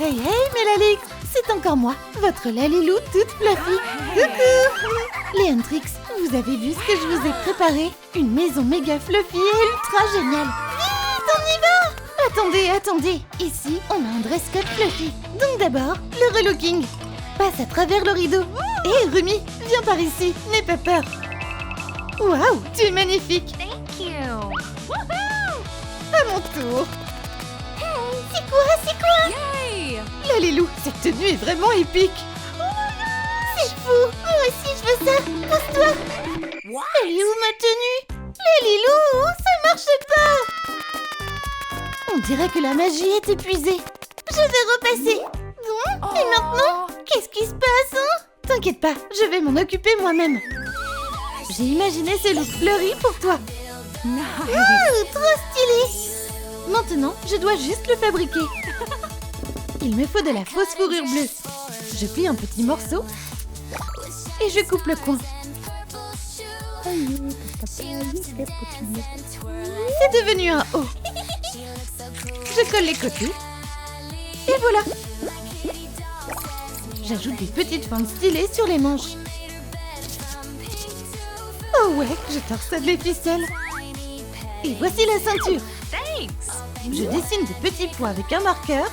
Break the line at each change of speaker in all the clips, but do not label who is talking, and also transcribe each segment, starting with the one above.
Hey, hey, Mélanie, c'est encore moi, votre Lalilou toute fluffy. Coucou. Les Huntrix, vous avez vu ce que je vous ai préparé? Une maison méga fluffy et ultra géniale. Vite, on y va. Attendez, ici, on a un dress code fluffy. Donc d'abord, le relooking. Passe à travers le rideau. Hé, Rumi, viens par ici, n'aie pas peur. Waouh, tu es magnifique.
Thank you.
À mon tour. C'est quoi?
Yay!
Lalilou, cette tenue est vraiment épique. C'est fou, moi aussi je veux ça. Pose-toi. Elle est où ma tenue? Lalilou, ça marche pas. On dirait que la magie est épuisée. Je vais repasser. Bon, et maintenant, qu'est-ce qui se passe, hein? T'inquiète pas, je vais m'en occuper moi-même. J'ai imaginé ce look fleuri pour toi. Trop stylé. Maintenant, je dois juste le fabriquer. Il me faut de la fausse fourrure bleue. Je plie un petit morceau et je coupe le coin. C'est devenu un haut. Je colle les côtés. Et voilà. J'ajoute des petites fentes stylées sur les manches. Oh ouais, je torsade les ficelles. Et voici la ceinture.
Thanks.
Je dessine des petits points avec un marqueur.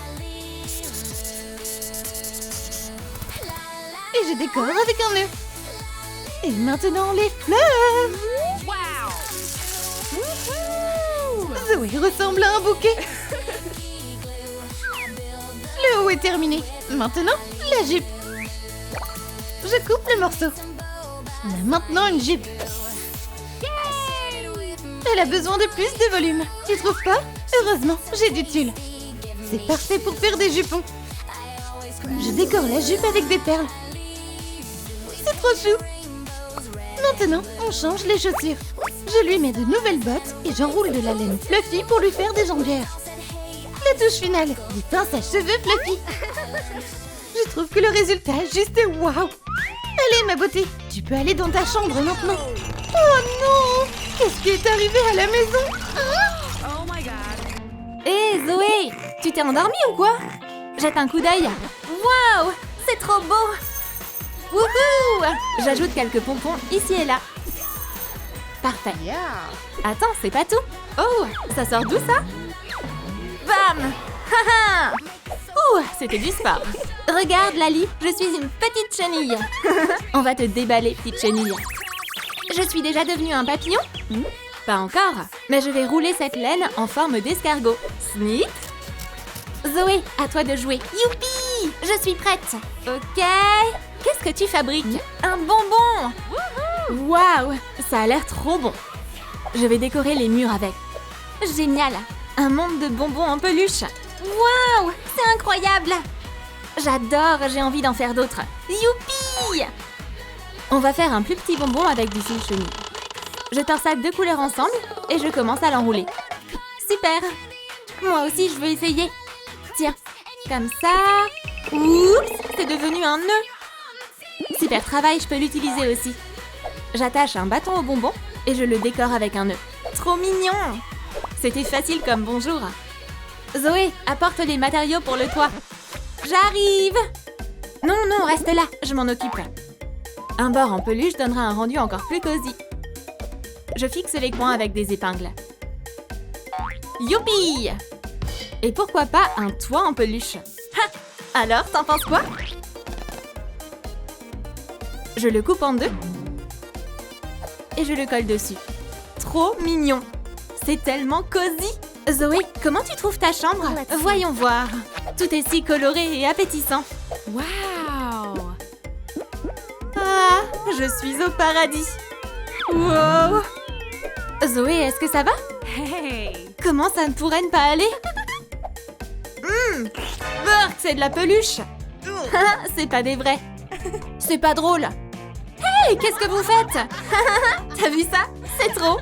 Et je décore avec un nœud. Et maintenant les fleurs.
Wow.
Zoé ressemble à un bouquet. Le haut est terminé. Maintenant, la jupe. Je coupe le morceau. On a maintenant une jupe. Elle a besoin de plus de volume. Tu trouves pas? Heureusement, j'ai du tulle. C'est parfait pour faire des jupons. Je décore la jupe avec des perles. C'est trop chou. Maintenant, on change les chaussures. Je lui mets de nouvelles bottes et j'enroule de la laine fluffy pour lui faire des jambières. La touche finale, des pinces à cheveux fluffy. Je trouve que le résultat est juste waouh. Allez ma beauté, tu peux aller dans ta chambre maintenant. Oh non! Qu'est-ce qui est arrivé à la maison?
Oh my god.
Hé Zoé, tu t'es endormie ou quoi? Jette un coup d'œil. Waouh, c'est trop beau. Wouhou! J'ajoute quelques pompons ici et là. Parfait. Attends, c'est pas tout. Oh, ça sort d'où ça? Bam! Haha! Ouh, c'était du sport. Regarde Lali, je suis une petite chenille. On va te déballer, petite chenille. Je suis déjà devenue un papillon? Pas encore, mais je vais rouler cette laine en forme d'escargot. Snip! Zoé, à toi de jouer. Youpi! Je suis prête. Ok. Qu'est-ce que tu fabriques? Un bonbon! Waouh! Ça a l'air trop bon. Je vais décorer les murs avec. Génial! Un monde de bonbons en peluche. Waouh! C'est incroyable! J'adore, j'ai envie d'en faire d'autres. Youpi! On va faire un plus petit bonbon avec du fil chenille. Je torsade 2 couleurs ensemble et je commence à l'enrouler. Super! Moi aussi, je veux essayer. Tiens, comme ça. Oups, c'est devenu un nœud. Super travail, je peux l'utiliser aussi. J'attache un bâton au bonbon et je le décore avec un nœud. Trop mignon! C'était facile comme bonjour. Zoé, apporte les matériaux pour le toit. J'arrive! Non, non, reste là, je m'en occupe. Un bord en peluche donnera un rendu encore plus cosy. Je fixe les coins avec des épingles. Youpi! Et pourquoi pas un toit en peluche? Ha! Alors, t'en penses quoi? Je le coupe en deux et je le colle dessus. Trop mignon! C'est tellement cosy! Zoé, comment tu trouves ta chambre? Voyons voir. Tout est si coloré et appétissant.
Wow.
Ah, je suis au paradis. Wow! Zoé, est-ce que ça va?
Hey.
Comment ça ne pourrait ne pas aller? Burk, c'est de la peluche. C'est pas des vrais. C'est pas drôle. Hey, qu'est-ce que vous faites? T'as vu ça? C'est trop.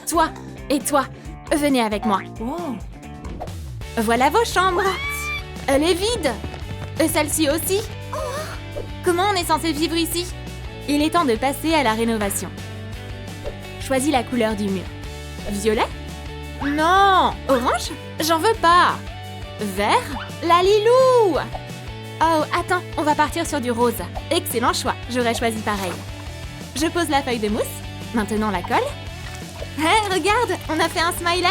Toi et toi, venez avec moi.
Wow.
Voilà vos chambres. Elle est vide. Et celle-ci aussi. Comment on est censé vivre ici? Il est temps de passer à la rénovation. Choisis la couleur du mur. Violet? Non! Orange? J'en veux pas! Vert? Lalilou! Oh, attends, on va partir sur du rose. Excellent choix, j'aurais choisi pareil. Je pose la feuille de mousse. Maintenant la colle. Hé, regarde, on a fait un smiley.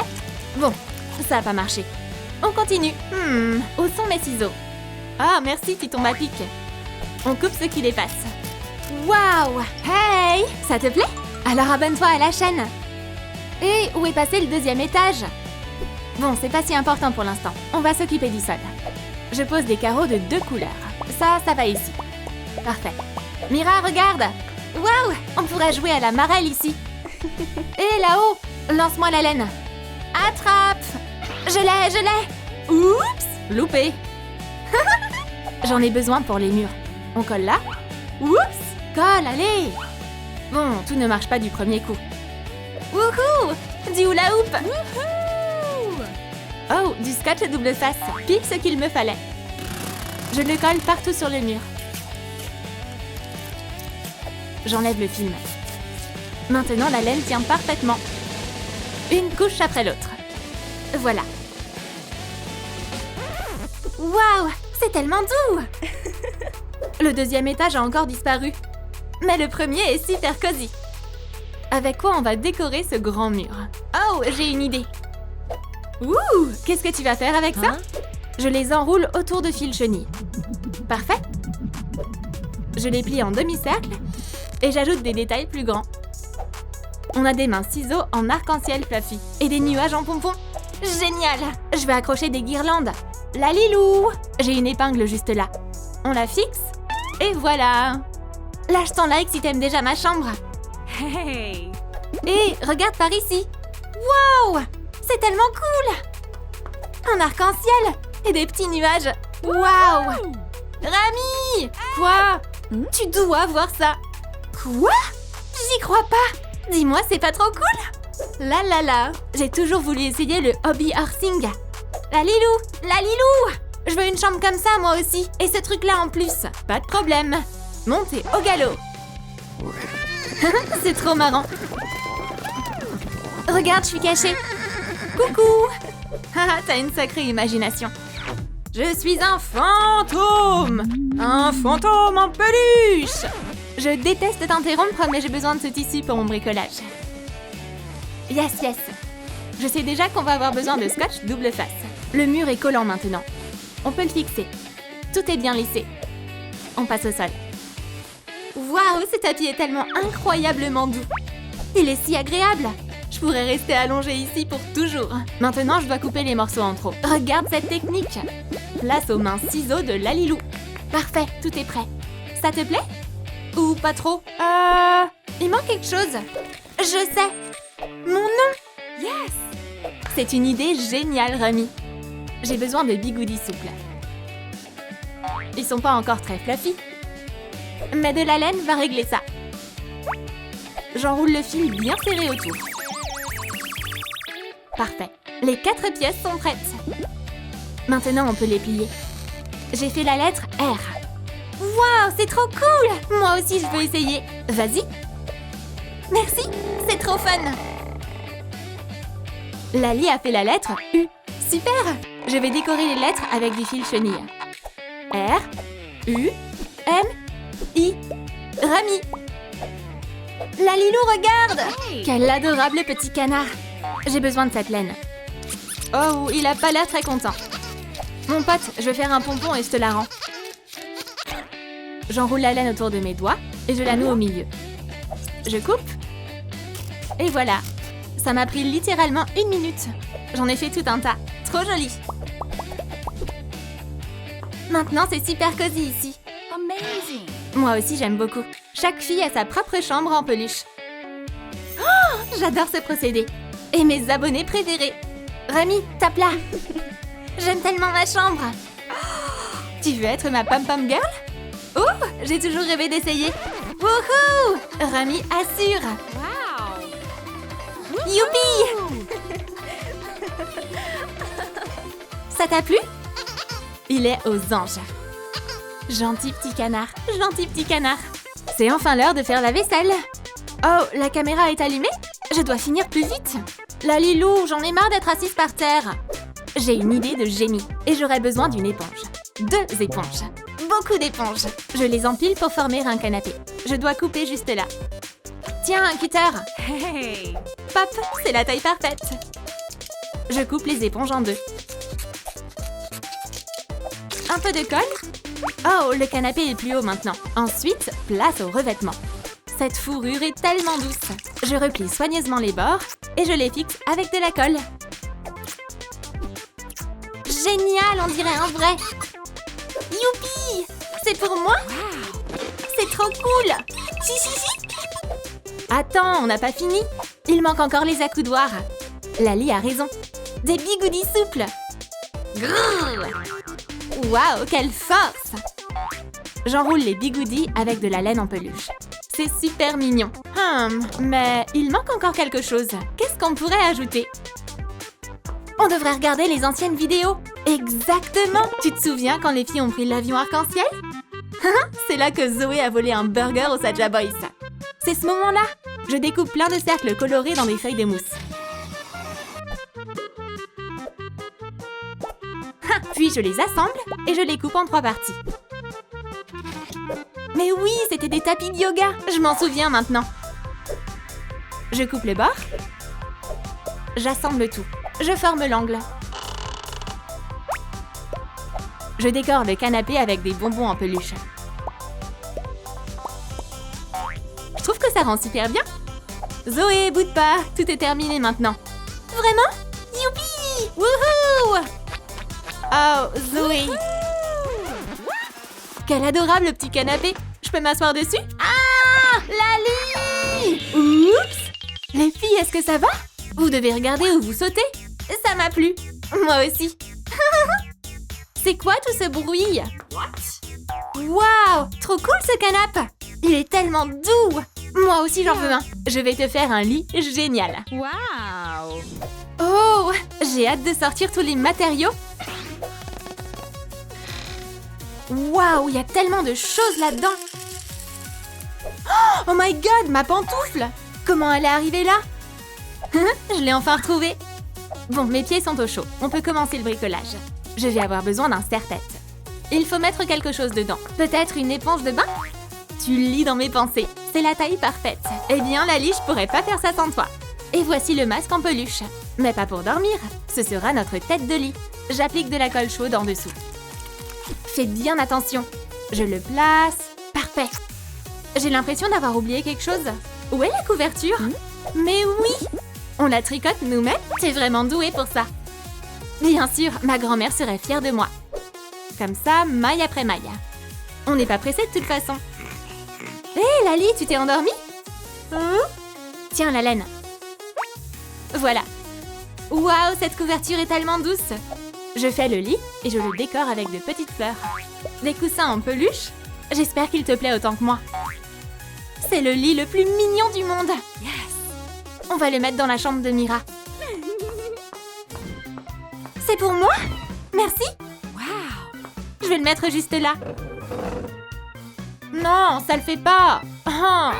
Bon, ça a pas marché. On continue. Où sont mes ciseaux? Ah, merci, tu tombes à pic. On coupe ce qui les passe. Waouh! Hey! Ça te plaît? Alors abonne-toi à la chaîne. Et où est passé le deuxième étage? Bon, c'est pas si important pour l'instant. On va s'occuper du sol. Je pose des carreaux de 2 couleurs. Ça va ici. Parfait. Mira, regarde! Waouh! On pourrait jouer à la marelle ici. Et là-haut, lance-moi la laine. Attrape! Je l'ai! Oups! Loupé! J'en ai besoin pour les murs. On colle là. Oups! Colle, allez! Bon, tout ne marche pas du premier coup. Wouhou! Du hula hoop! Oh, du scotch à double face. Pile ce qu'il me fallait. Je le colle partout sur le mur. J'enlève le film. Maintenant, la laine tient parfaitement. Une couche après l'autre. Voilà. Waouh! C'est tellement doux! Le deuxième étage a encore disparu. Mais le premier est super cosy. Avec quoi on va décorer ce grand mur? Oh, j'ai une idée. Ouh! Qu'est-ce que tu vas faire avec ça? Je les enroule autour de fils chenilles. Parfait. Je les plie en demi-cercle et j'ajoute des détails plus grands. On a des mains ciseaux en arc-en-ciel fluffy et des nuages en pompons. Génial! Je vais accrocher des guirlandes. Lalilou! J'ai une épingle juste là. On la fixe et voilà! Lâche ton like si t'aimes déjà ma chambre.
Hey!
Et regarde par ici. Wow! C'est tellement cool! Un arc-en-ciel et des petits nuages. Wow! Rami! Quoi? Tu dois voir ça. Quoi? J'y crois pas. Dis-moi, c'est pas trop cool? La la la. J'ai toujours voulu essayer le hobby horsing. Lalilou! Je veux une chambre comme ça moi aussi. Et ce truc-là en plus. Pas de problème. Montez au galop. C'est trop marrant. Regarde, je suis cachée. Coucou! Haha, t'as une sacrée imagination. Je suis un fantôme! Un fantôme en peluche! Je déteste t'interrompre, mais j'ai besoin de ce tissu pour mon bricolage. Yes! Je sais déjà qu'on va avoir besoin de scotch double face. Le mur est collant maintenant. On peut le fixer. Tout est bien lissé. On passe au sol. Waouh, ce tapis est tellement incroyablement doux. Il est si agréable. Je pourrais rester allongée ici pour toujours. Maintenant, je dois couper les morceaux en trop. Regarde cette technique. Place aux mains ciseaux de Lalilou. Parfait, tout est prêt. Ça te plaît? Ou pas trop? Il manque quelque chose. Je sais. Mon nom. Yes! C'est une idée géniale, Rami. J'ai besoin de bigoudis souples. Ils sont pas encore très fluffy. Mais de la laine va régler ça. J'enroule le fil bien serré autour. Parfait. Les 4 pièces sont prêtes. Maintenant, on peut les plier. J'ai fait la lettre R. Waouh, c'est trop cool! Moi aussi, je veux essayer. Vas-y. Merci, c'est trop fun. Lali a fait la lettre U. Super! Je vais décorer les lettres avec du fil chenille. R, U, M, I. Rami. Lalilou, regarde! Quel adorable petit canard. J'ai besoin de cette laine. Oh, il a pas l'air très content. Mon pote, je vais faire un pompon et je te la rends. J'enroule la laine autour de mes doigts et je la noue au milieu. Je coupe. Et voilà. Ça m'a pris littéralement 1 minute. J'en ai fait tout un tas. Trop joli. Maintenant, c'est super cosy ici.
Amazing!
Moi aussi, j'aime beaucoup. Chaque fille a sa propre chambre en peluche. Oh, j'adore ce procédé. Et mes abonnés préférés. Rami, tape là. J'aime tellement ma chambre. Oh, tu veux être ma pom-pom girl? Oh, j'ai toujours rêvé d'essayer. Wouhou! Rami assure.
Wow!
Youpi! Ça t'a plu? Il est aux anges. Gentil petit canard, gentil petit canard. C'est enfin l'heure de faire la vaisselle. Oh, la caméra est allumée? Je dois finir plus vite. Lalilou, j'en ai marre d'être assise par terre. J'ai une idée de génie et j'aurais besoin d'une éponge. 2 éponges. Beaucoup d'éponges. Je les empile pour former un canapé. Je dois couper juste là. Tiens, un cutter.
Hey.
Pop, c'est la taille parfaite. Je coupe les éponges en 2. Un peu de colle. Oh, le canapé est plus haut maintenant. Ensuite, place au revêtement. Cette fourrure est tellement douce. Je replie soigneusement les bords et je les fixe avec de la colle. Génial, on dirait un vrai. Youpi! C'est pour moi? C'est trop cool! Si. Attends, on n'a pas fini. Il manque encore les accoudoirs. Lali a raison. Des bigoudis souples. Grrr! Waouh, quelle force! J'enroule les bigoudis avec de la laine en peluche. C'est super mignon. Mais il manque encore quelque chose. Qu'est-ce qu'on pourrait ajouter? On devrait regarder les anciennes vidéos. Exactement! Tu te souviens quand les filles ont pris l'avion arc-en-ciel? C'est là que Zoé a volé un burger au Saja Boys. C'est ce moment-là. Je découpe plein de cercles colorés dans des feuilles de mousse. Puis je les assemble et je les coupe en 3 parties. Mais oui, c'était des tapis de yoga. Je m'en souviens maintenant. Je coupe le bord. J'assemble tout. Je forme l'angle. Je décore le canapé avec des bonbons en peluche. Je trouve que ça rend super bien. Zoé, boude pas. Tout est terminé maintenant. Vraiment? Youpi! Wouhou! Oh, Zoé! Quel adorable petit canapé! Je peux m'asseoir dessus? Ah! Lali! Oups! Les filles, est-ce que ça va? Vous devez regarder où vous sautez. Ça m'a plu. Moi aussi. C'est quoi tout ce bruit? Waouh! Trop cool ce canapé! Il est tellement doux! Moi aussi j'en veux un. Je vais te faire un lit génial.
Wow.
Oh! J'ai hâte de sortir tous les matériaux. Waouh! Il y a tellement de choses là-dedans. Oh my god! Ma pantoufle! Comment elle est arrivée là? Je l'ai enfin retrouvée. Bon, mes pieds sont au chaud. On peut commencer le bricolage. Je vais avoir besoin d'un serre-tête. Il faut mettre quelque chose dedans. Peut-être une éponge de bain? Tu lis dans mes pensées. C'est la taille parfaite. Eh bien, Lali, je pourrais pas faire ça sans toi. Et voici le masque en peluche. Mais pas pour dormir. Ce sera notre tête de lit. J'applique de la colle chaude en dessous. Fais bien attention. Je le place. Parfait. J'ai l'impression d'avoir oublié quelque chose. Où est la couverture? Mais oui! On la tricote nous-mêmes? T'es vraiment douée pour ça. Bien sûr, ma grand-mère serait fière de moi. Comme ça, maille après maille. On n'est pas pressé de toute façon. Hé, Lali, tu t'es endormie? Tiens, la laine. Voilà. Waouh, cette couverture est tellement douce. Je fais le lit et je le décore avec de petites fleurs. Des coussins en peluche. J'espère qu'il te plaît autant que moi. C'est le lit le plus mignon du monde. Yes. On va le mettre dans la chambre de Mira. C'est pour moi? Merci.
Wow.
Je vais le mettre juste là. Non, ça le fait pas. Ah,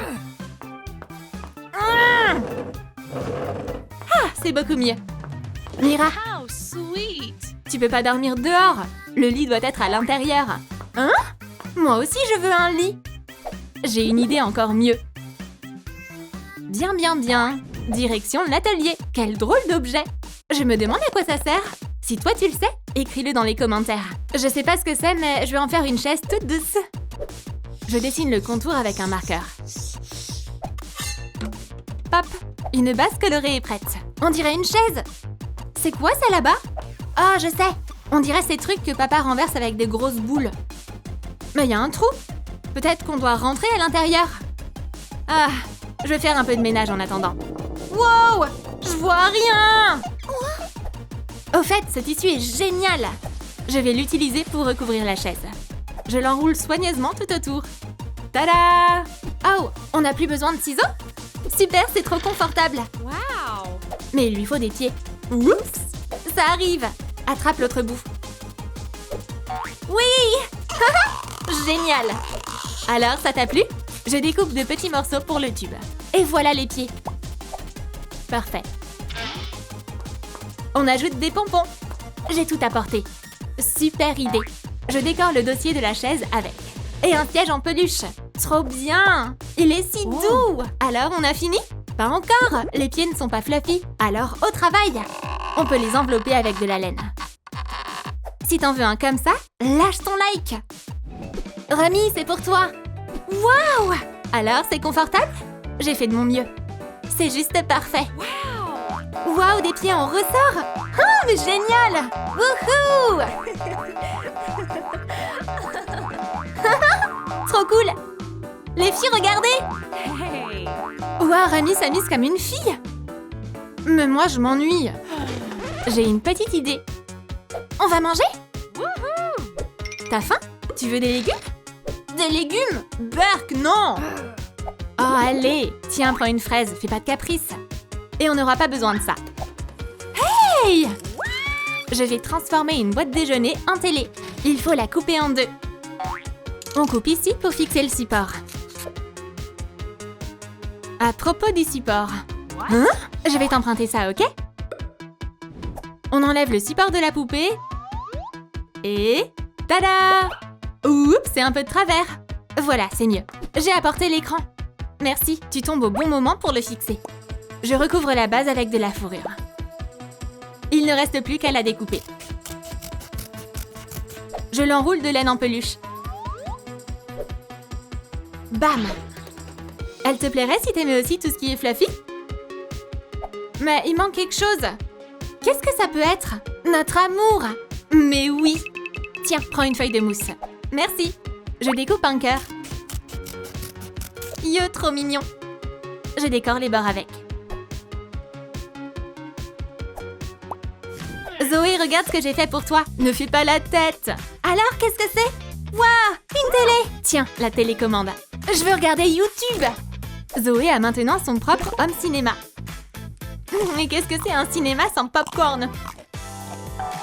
c'est beaucoup mieux. Mira,
How sweet.
tu peux pas dormir dehors. Le lit doit être à l'intérieur. Hein? Moi aussi, je veux un lit. J'ai une idée encore mieux. Bien, bien, bien. Direction l'atelier. Quel drôle d'objet. Je me demande à quoi ça sert. Si toi tu le sais, écris-le dans les commentaires. Je sais pas ce que c'est, mais je vais en faire une chaise toute douce. Je dessine le contour avec un marqueur. Pop, une base colorée est prête. On dirait une chaise. C'est quoi ça là-bas? Oh, je sais. On dirait ces trucs que papa renverse avec des grosses boules. Mais il y a un trou. Peut-être qu'on doit rentrer à l'intérieur. Ah, je vais faire un peu de ménage en attendant. Wow! Je vois rien! Au fait, ce tissu est génial! Je vais l'utiliser pour recouvrir la chaise. Je l'enroule soigneusement tout autour. Tada! Oh, on n'a plus besoin de ciseaux? Super, c'est trop confortable!
Wow.
Mais il lui faut des pieds. Oups! Ça arrive! Attrape l'autre bout. Oui! Génial! Alors, ça t'a plu? Je découpe de petits morceaux pour le tube. Et voilà les pieds. Parfait. On ajoute des pompons. J'ai tout apporté. Super idée. Je décore le dossier de la chaise avec. Et un siège en peluche. Trop bien! Il est si doux! Alors, on a fini? Pas encore! Les pieds ne sont pas fluffy. Alors, au travail! On peut les envelopper avec de la laine. Si t'en veux un comme ça, lâche ton like! Rami, c'est pour toi! Waouh! Alors, c'est confortable? J'ai fait de mon mieux. C'est juste parfait. Waouh, des pieds en ressort! Oh, mais génial! Wouhou! Trop cool! Les filles, regardez!
Hey.
Waouh, Rami s'amuse comme une fille! Mais moi, je m'ennuie. J'ai une petite idée. On va manger? T'as faim? Tu veux des légumes? Des légumes? Berk, non! Oh, allez! Tiens, prends une fraise, fais pas de caprice. Et on n'aura pas besoin de ça. Hey! Je vais transformer une boîte déjeuner en télé. Il faut la couper en deux. On coupe ici pour fixer le support. À propos du support. Hein? Je vais t'emprunter ça, ok? On enlève le support de la poupée. Et... tada! Oups, c'est un peu de travers. Voilà, c'est mieux. J'ai apporté l'écran. Merci, tu tombes au bon moment pour le fixer. Je recouvre la base avec de la fourrure. Il ne reste plus qu'à la découper. Je l'enroule de laine en peluche. Bam! Elle te plairait si t'aimais aussi tout ce qui est fluffy? Mais il manque quelque chose. Qu'est-ce que ça peut être? Notre amour! Mais oui! Tiens, prends une feuille de mousse. Merci. Je découpe un cœur. Yo, trop mignon. Je décore les bords avec. Zoé, regarde ce que j'ai fait pour toi. Ne fais pas la tête. Alors, qu'est-ce que c'est? Waouh, une télé. Tiens, la télécommande. Je veux regarder YouTube. Zoé a maintenant son propre home cinéma. Mais qu'est-ce que c'est un cinéma sans popcorn?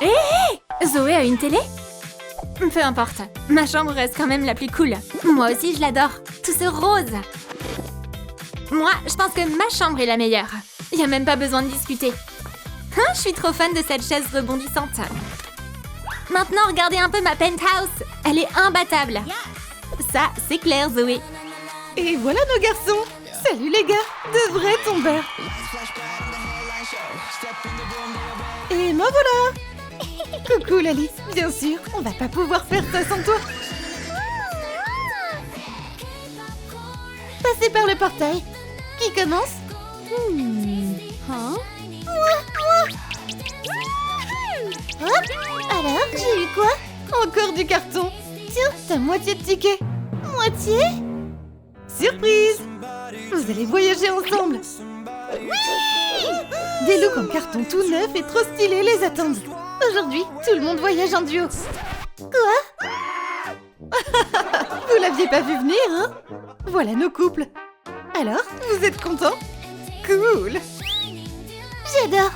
Hé, Zoé a une télé? Peu importe, ma chambre reste quand même la plus cool. Moi aussi, je l'adore. Tout ce rose. Moi, je pense que ma chambre est la meilleure. Y a même pas besoin de discuter. Hein, je suis trop fan de cette chaise rebondissante. Maintenant, regardez un peu ma penthouse. Elle est imbattable. Ça, c'est clair, Zoé.
Et voilà nos garçons. Salut les gars, de vrais tombeurs. Et me voilà. Coucou Lali, bien sûr, on va pas pouvoir faire ça sans toi. Passez par le portail. Qui commence?
Hein?
Hop. Alors, j'ai eu quoi? Encore du carton. Tiens, ta moitié de ticket. Moitié? Surprise! Vous allez voyager ensemble. Oui! Des looks en carton tout neuf et trop stylés les attendent. Aujourd'hui, tout le monde voyage en duo. Quoi? Vous l'aviez pas vu venir, hein? Voilà nos couples. Alors, vous êtes contents? Cool! J'adore!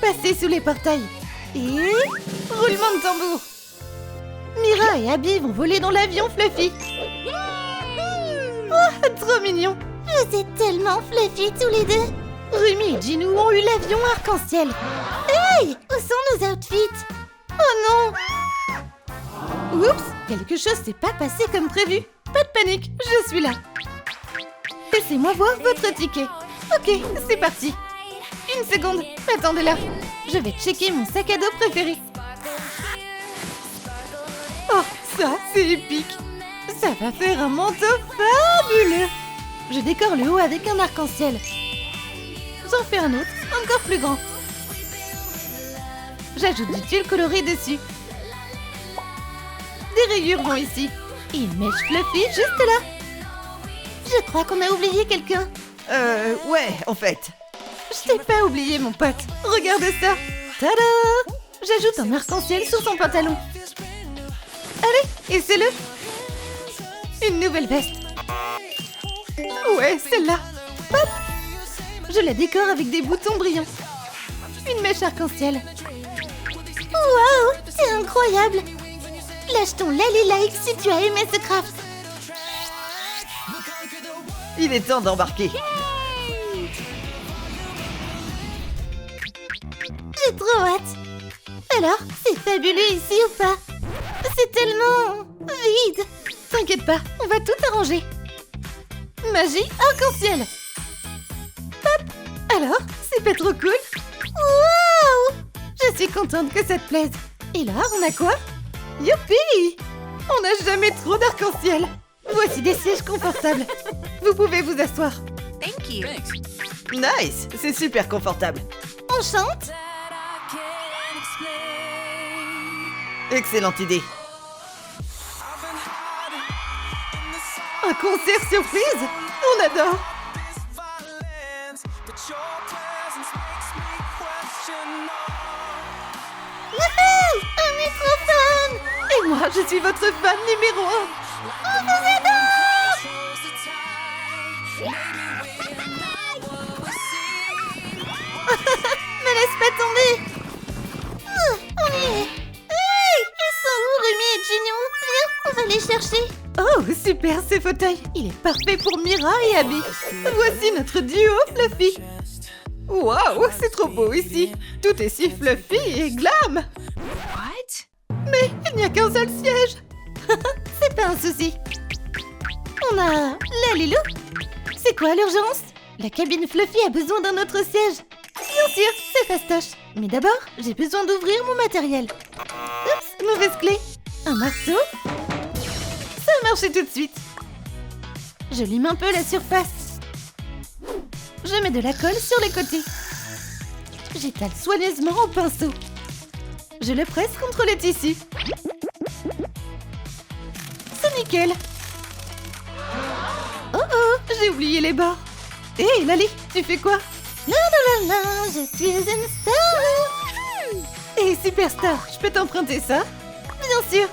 Passez sous les portails. Et... roulement de tambour. Mira et Abby vont voler dans l'avion Fluffy. Oh, trop mignon. Vous êtes tellement Fluffy tous les deux. Rumi et Jinou ont eu l'avion arc-en-ciel. Hey! Où sont nos outfits? Oh non! Oups! Quelque chose s'est pas passé comme prévu. Pas de panique, je suis là. Laissez-moi voir votre ticket. Ok, c'est parti. Une seconde, attendez là. Je vais checker mon sac à dos préféré. Oh, ça, c'est épique. Ça va faire un manteau fabuleux. Je décore le haut avec un arc-en-ciel. J'en fais un autre, encore plus grand. J'ajoute du tulle coloré dessus. Des rayures vont ici. Et une mèche fluffy juste là. Je crois qu'on a oublié quelqu'un.
Ouais, en fait.
Je t'ai pas oublié, mon pote. Regarde ça. Tada! J'ajoute un arc-en-ciel sur son pantalon. Allez, essaie-le. Une nouvelle veste. Ouais, celle-là. Hop! Je la décore avec des boutons brillants. Une mèche arc-en-ciel. Waouh! C'est incroyable! Lâche ton Lali like si tu as aimé ce craft.
Il est temps d'embarquer.
J'ai J'ai trop hâte. Alors, c'est fabuleux ici ou pas? C'est tellement vide.
T'inquiète pas, on va tout arranger. Magie arc-en-ciel. Hop. Alors, c'est pas trop cool?
Waouh!
Je suis contente que ça te plaise. Et là, on a quoi? Youpi! On n'a jamais trop d'arc-en-ciel. Voici des sièges confortables. Vous pouvez vous asseoir.
Thank you.
Nice, c'est super confortable.
On chante?
Excellente idée.
Un concert surprise? On adore.
Wouhou! Un microphone!
Et moi, je suis votre fan numéro 1.
On vous adore! Me laisse pas tomber! On y est! Hey! Ils sont où, Rémi et Gignon? Viens, on va les chercher!
Oh, super ce fauteuil. Il est parfait pour Mira et Abby. Voici notre duo Fluffy. Waouh, c'est trop beau ici. Tout est si fluffy et glam.
What?
Mais il n'y a qu'un seul siège.
C'est pas un souci. On a la Lilou.
C'est quoi l'urgence?
La cabine Fluffy a besoin d'un autre siège.
Bien sûr, c'est fastoche. Mais d'abord, j'ai besoin d'ouvrir mon matériel. Oups, mauvaise clé. Un marteau. Ça a marché tout de suite. Je lime un peu la surface. Je mets de la colle sur les côtés. J'étale soigneusement au pinceau. Je le presse contre le tissu. C'est nickel. Oh oh, j'ai oublié les bords. Hé, Lali, tu fais quoi?
La la la la, je suis une star.
Hé, superstar, je peux t'emprunter ça? Bien sûr.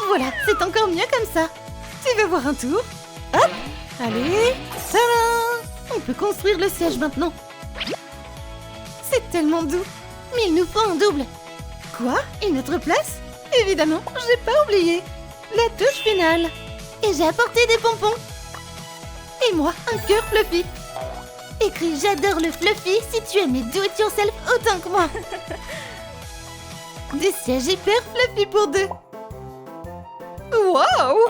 Voilà, c'est encore mieux comme ça. Tu veux voir un tour? Hop, allez, tadam! On peut construire le siège maintenant. C'est tellement doux.
Mais il nous faut un double.
Quoi? Une autre place? Évidemment, j'ai pas oublié. La touche finale.
Et j'ai apporté des pompons.
Et moi, un cœur Fluffy.
Écris j'adore le Fluffy si tu aimes les do-it-yourself autant que moi.
Des sièges hyper Fluffy pour deux. Waouh!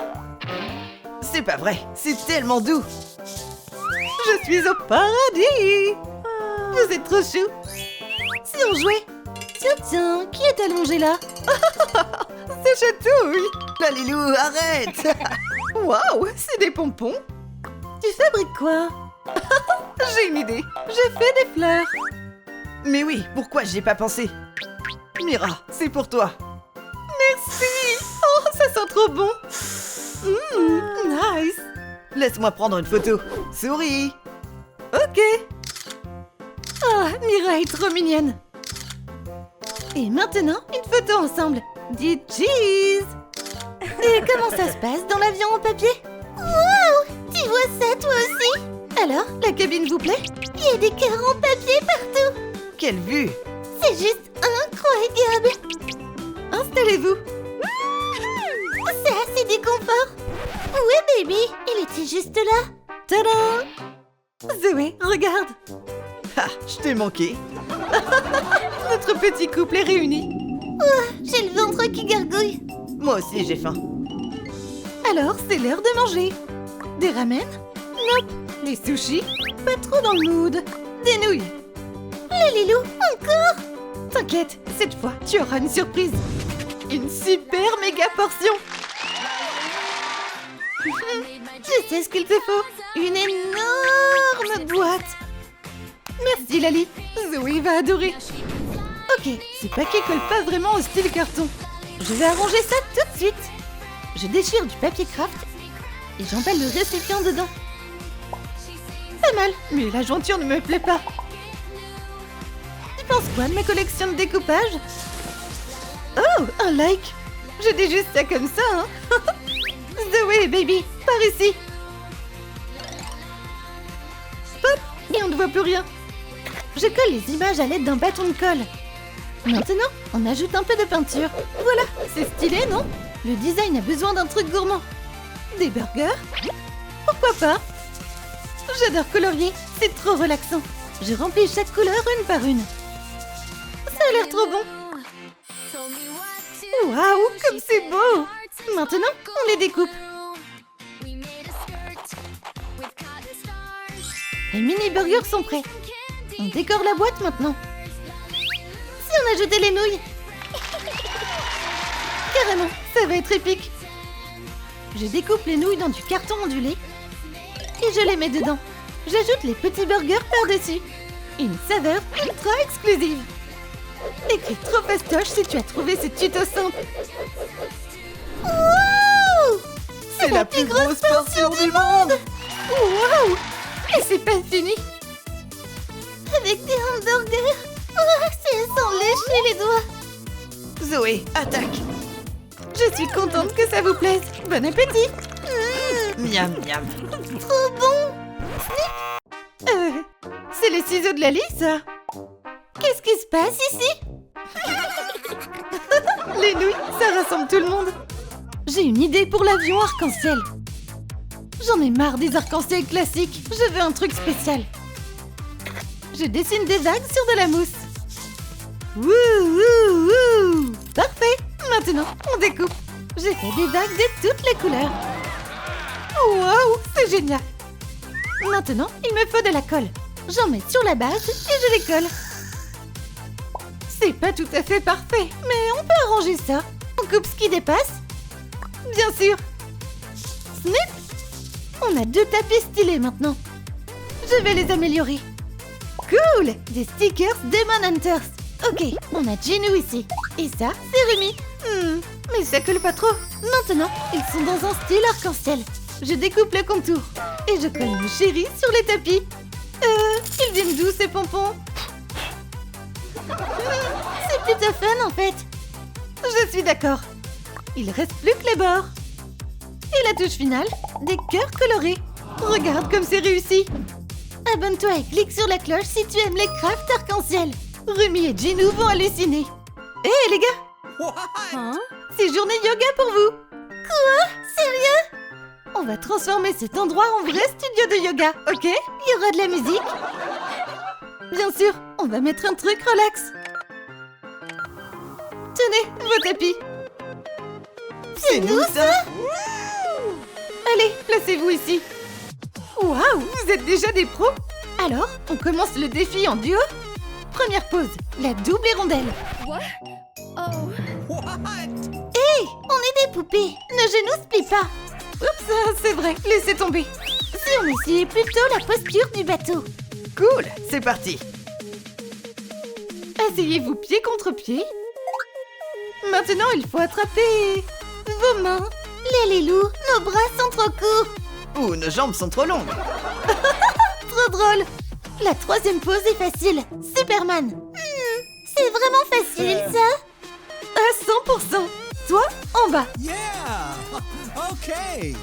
C'est pas vrai, c'est tellement doux.
Je suis au paradis. Vous êtes trop chou. Si on jouait? Tiens, tiens, qui est allongé là? C'est Chatouille.
La Lilou, arrête.
Waouh, c'est des pompons. Tu fabriques quoi? J'ai une idée. Je fais des fleurs.
Mais oui, pourquoi j'y ai pas pensé? Mira, c'est pour toi.
Merci. Oh, ça sent trop bon. Nice.
Laisse-moi prendre une photo. Souris.
Ok. Ah, Mira est trop mignonne. Et maintenant, une photo ensemble. Dis cheese. Et comment ça se passe dans l'avion en papier?
Waouh! Tu vois ça toi aussi?
Alors, la cabine vous plaît?
Il y a des cœurs en papier partout.
Quelle vue.
C'est juste incroyable.
Installez-vous.
C'est assez du confort. Où est baby? Il était juste là.
Tadam! Zoé, regarde.
Ah, je t'ai manqué.
Notre petit couple est réuni.
J'ai le ventre qui gargouille.
Moi aussi, j'ai faim.
Alors, c'est l'heure de manger. Des ramen? Nope. Les sushis? Pas trop dans le mood. Des nouilles?
La Lilou, encore?
T'inquiète, cette fois, tu auras une surprise. Une super méga portion. Je sais ce qu'il te faut. Une énorme boîte. Merci Lali. Zoé va adorer. Ok, ces paquets collent pas vraiment au style carton. Je vais arranger ça tout de suite. Je déchire du papier craft et j'emballe le récipient dedans. Pas mal, mais la jointure ne me plaît pas. Tu penses quoi de ma collection de découpage? Oh, un like. Je dis juste ça comme ça, hein. Zoé, baby, par ici. Pop, et on ne voit plus rien. Je colle les images à l'aide d'un bâton de colle. Maintenant, on ajoute un peu de peinture. Voilà, c'est stylé, non? Le design a besoin d'un truc gourmand. Des burgers? Pourquoi pas? J'adore colorier, c'est trop relaxant. Je remplis chaque couleur une par une. Ça
Ça a l'air trop bon. Waouh, comme c'est beau. Maintenant, on les découpe. Les mini-burgers sont prêts. On décore la boîte maintenant. Si on ajoutait les nouilles. Carrément, ça va être épique. Je découpe les nouilles dans du carton ondulé et je les mets dedans. J'ajoute les petits burgers par-dessus. Une saveur ultra exclusive. Écris trop fastoche si tu as trouvé ce tuto simple. Wow!
C'est la plus grosse portion du monde.
Wow! Et c'est pas fini. Avec des hamburgers. Oh, c'est sans lécher les doigts.
Zoé, attaque.
Je suis contente que ça vous plaise. Bon appétit.
Miam, miam.
Trop bon. C'est les ciseaux de Lali, ça. Qu'est-ce qui se passe ici? Les nouilles, ça rassemble tout le monde. J'ai une idée pour l'avion arc-en-ciel. J'en ai marre des arcs-en-ciel classiques. Je veux un truc spécial. Je dessine des vagues sur de la mousse. Wouh, wouh, wouh. Parfait. Maintenant, on découpe. J'ai fait des vagues de toutes les couleurs. Waouh, c'est génial. Maintenant, il me faut de la colle. J'en mets sur la base et je les colle. C'est pas tout à fait parfait, mais on peut arranger ça. On coupe ce qui dépasse. Bien sûr. Snip. On a 2 tapis stylés maintenant. Je vais les améliorer. Cool. Des stickers Demon Hunters. Ok, on a Ginu ici. Et ça, c'est Rumi. Mais ça colle pas trop. Maintenant, ils sont dans un style arc-en-ciel. Je découpe le contour. Et je colle mon chéri sur les tapis. Ils viennent d'où ces pompons? C'est plutôt fun en fait. Je suis d'accord. Il reste plus que les bords. Et la touche finale, des cœurs colorés. Regarde comme c'est réussi. Abonne-toi et clique sur la cloche si tu aimes les crafts arc-en-ciel. Rumi et Ginu vont halluciner. Hé les gars,
Hein?
c'est journée yoga pour vous. Quoi? Sérieux? On va transformer cet endroit en vrai studio de yoga, ok? Il y aura de la musique. Bien sûr, on va mettre un truc relax. Tenez, vos tapis.
C'est nous, ça?
Allez, placez-vous ici. Waouh, vous êtes déjà des pros? Alors, on commence le défi en duo. Première pose, la double hirondelle.
What? Oh.
Hé, on est des poupées. Nos genoux se plient pas. Oups, c'est vrai, laissez tomber. Si on essayait plutôt la posture du bateau.
Cool, c'est parti.
Asseyez-vous pied contre pied. Maintenant, il faut attraper vos mains. Les loulous, nos bras sont trop courts.
Ouh, nos jambes sont trop longues.
Trop drôle. La 3e pose est facile. Superman. C'est vraiment facile, ça. À 100%. Toi, en bas.
Yeah! Okay!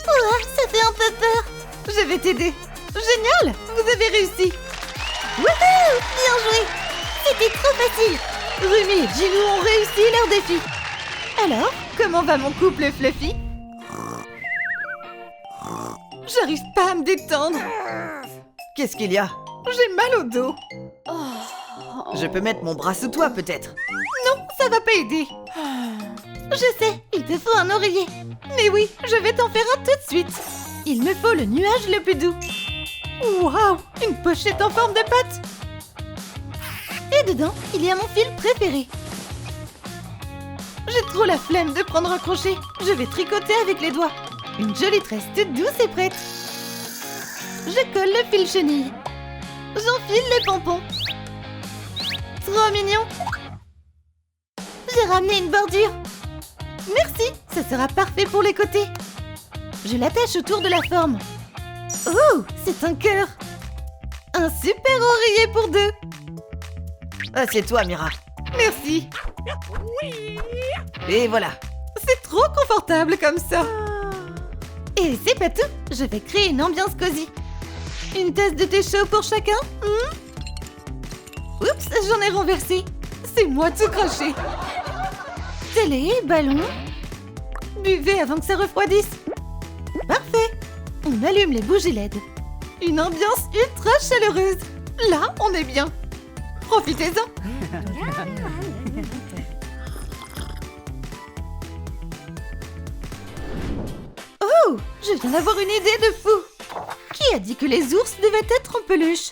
Ouah, ça fait un peu peur. Je vais t'aider. Génial, vous avez réussi. Wouhou, bien joué. C'était trop facile. Rumi et Ginu ont réussi leur défi. Alors, comment va mon couple Fluffy? J'arrive pas à me détendre.
Qu'est-ce qu'il y a?
J'ai mal au dos.
Je peux mettre mon bras sous toi, peut-être.
Non, ça va pas aider. Je sais, il te faut un oreiller. Mais oui, je vais t'en faire un tout de suite. Il me faut le nuage le plus doux. Waouh, une pochette en forme de patte. Et dedans, il y a mon fil préféré. J'ai trop la flemme de prendre un crochet. Je vais tricoter avec les doigts. Une jolie tresse toute douce est prête. Je colle le fil chenille. J'enfile les pompons. Trop mignon. J'ai ramené une bordure. Merci, ça sera parfait pour les côtés. Je l'attache autour de la forme. Oh, c'est un cœur. Un super oreiller pour 2.
Assieds-toi, Mira.
Merci.
Et voilà.
C'est trop confortable comme ça. Et c'est pas tout, je vais créer une ambiance cosy. Une tasse de thé chaud pour chacun. Oups, j'en ai renversé. C'est moi tout craché. Télé, ballon. Buvez avant que ça refroidisse. Parfait. On allume les bougies LED. Une ambiance ultra chaleureuse. Là, on est bien. Profitez-en. Oh, je viens d'avoir une idée de fou. Qui a dit que les ours devaient être en peluche?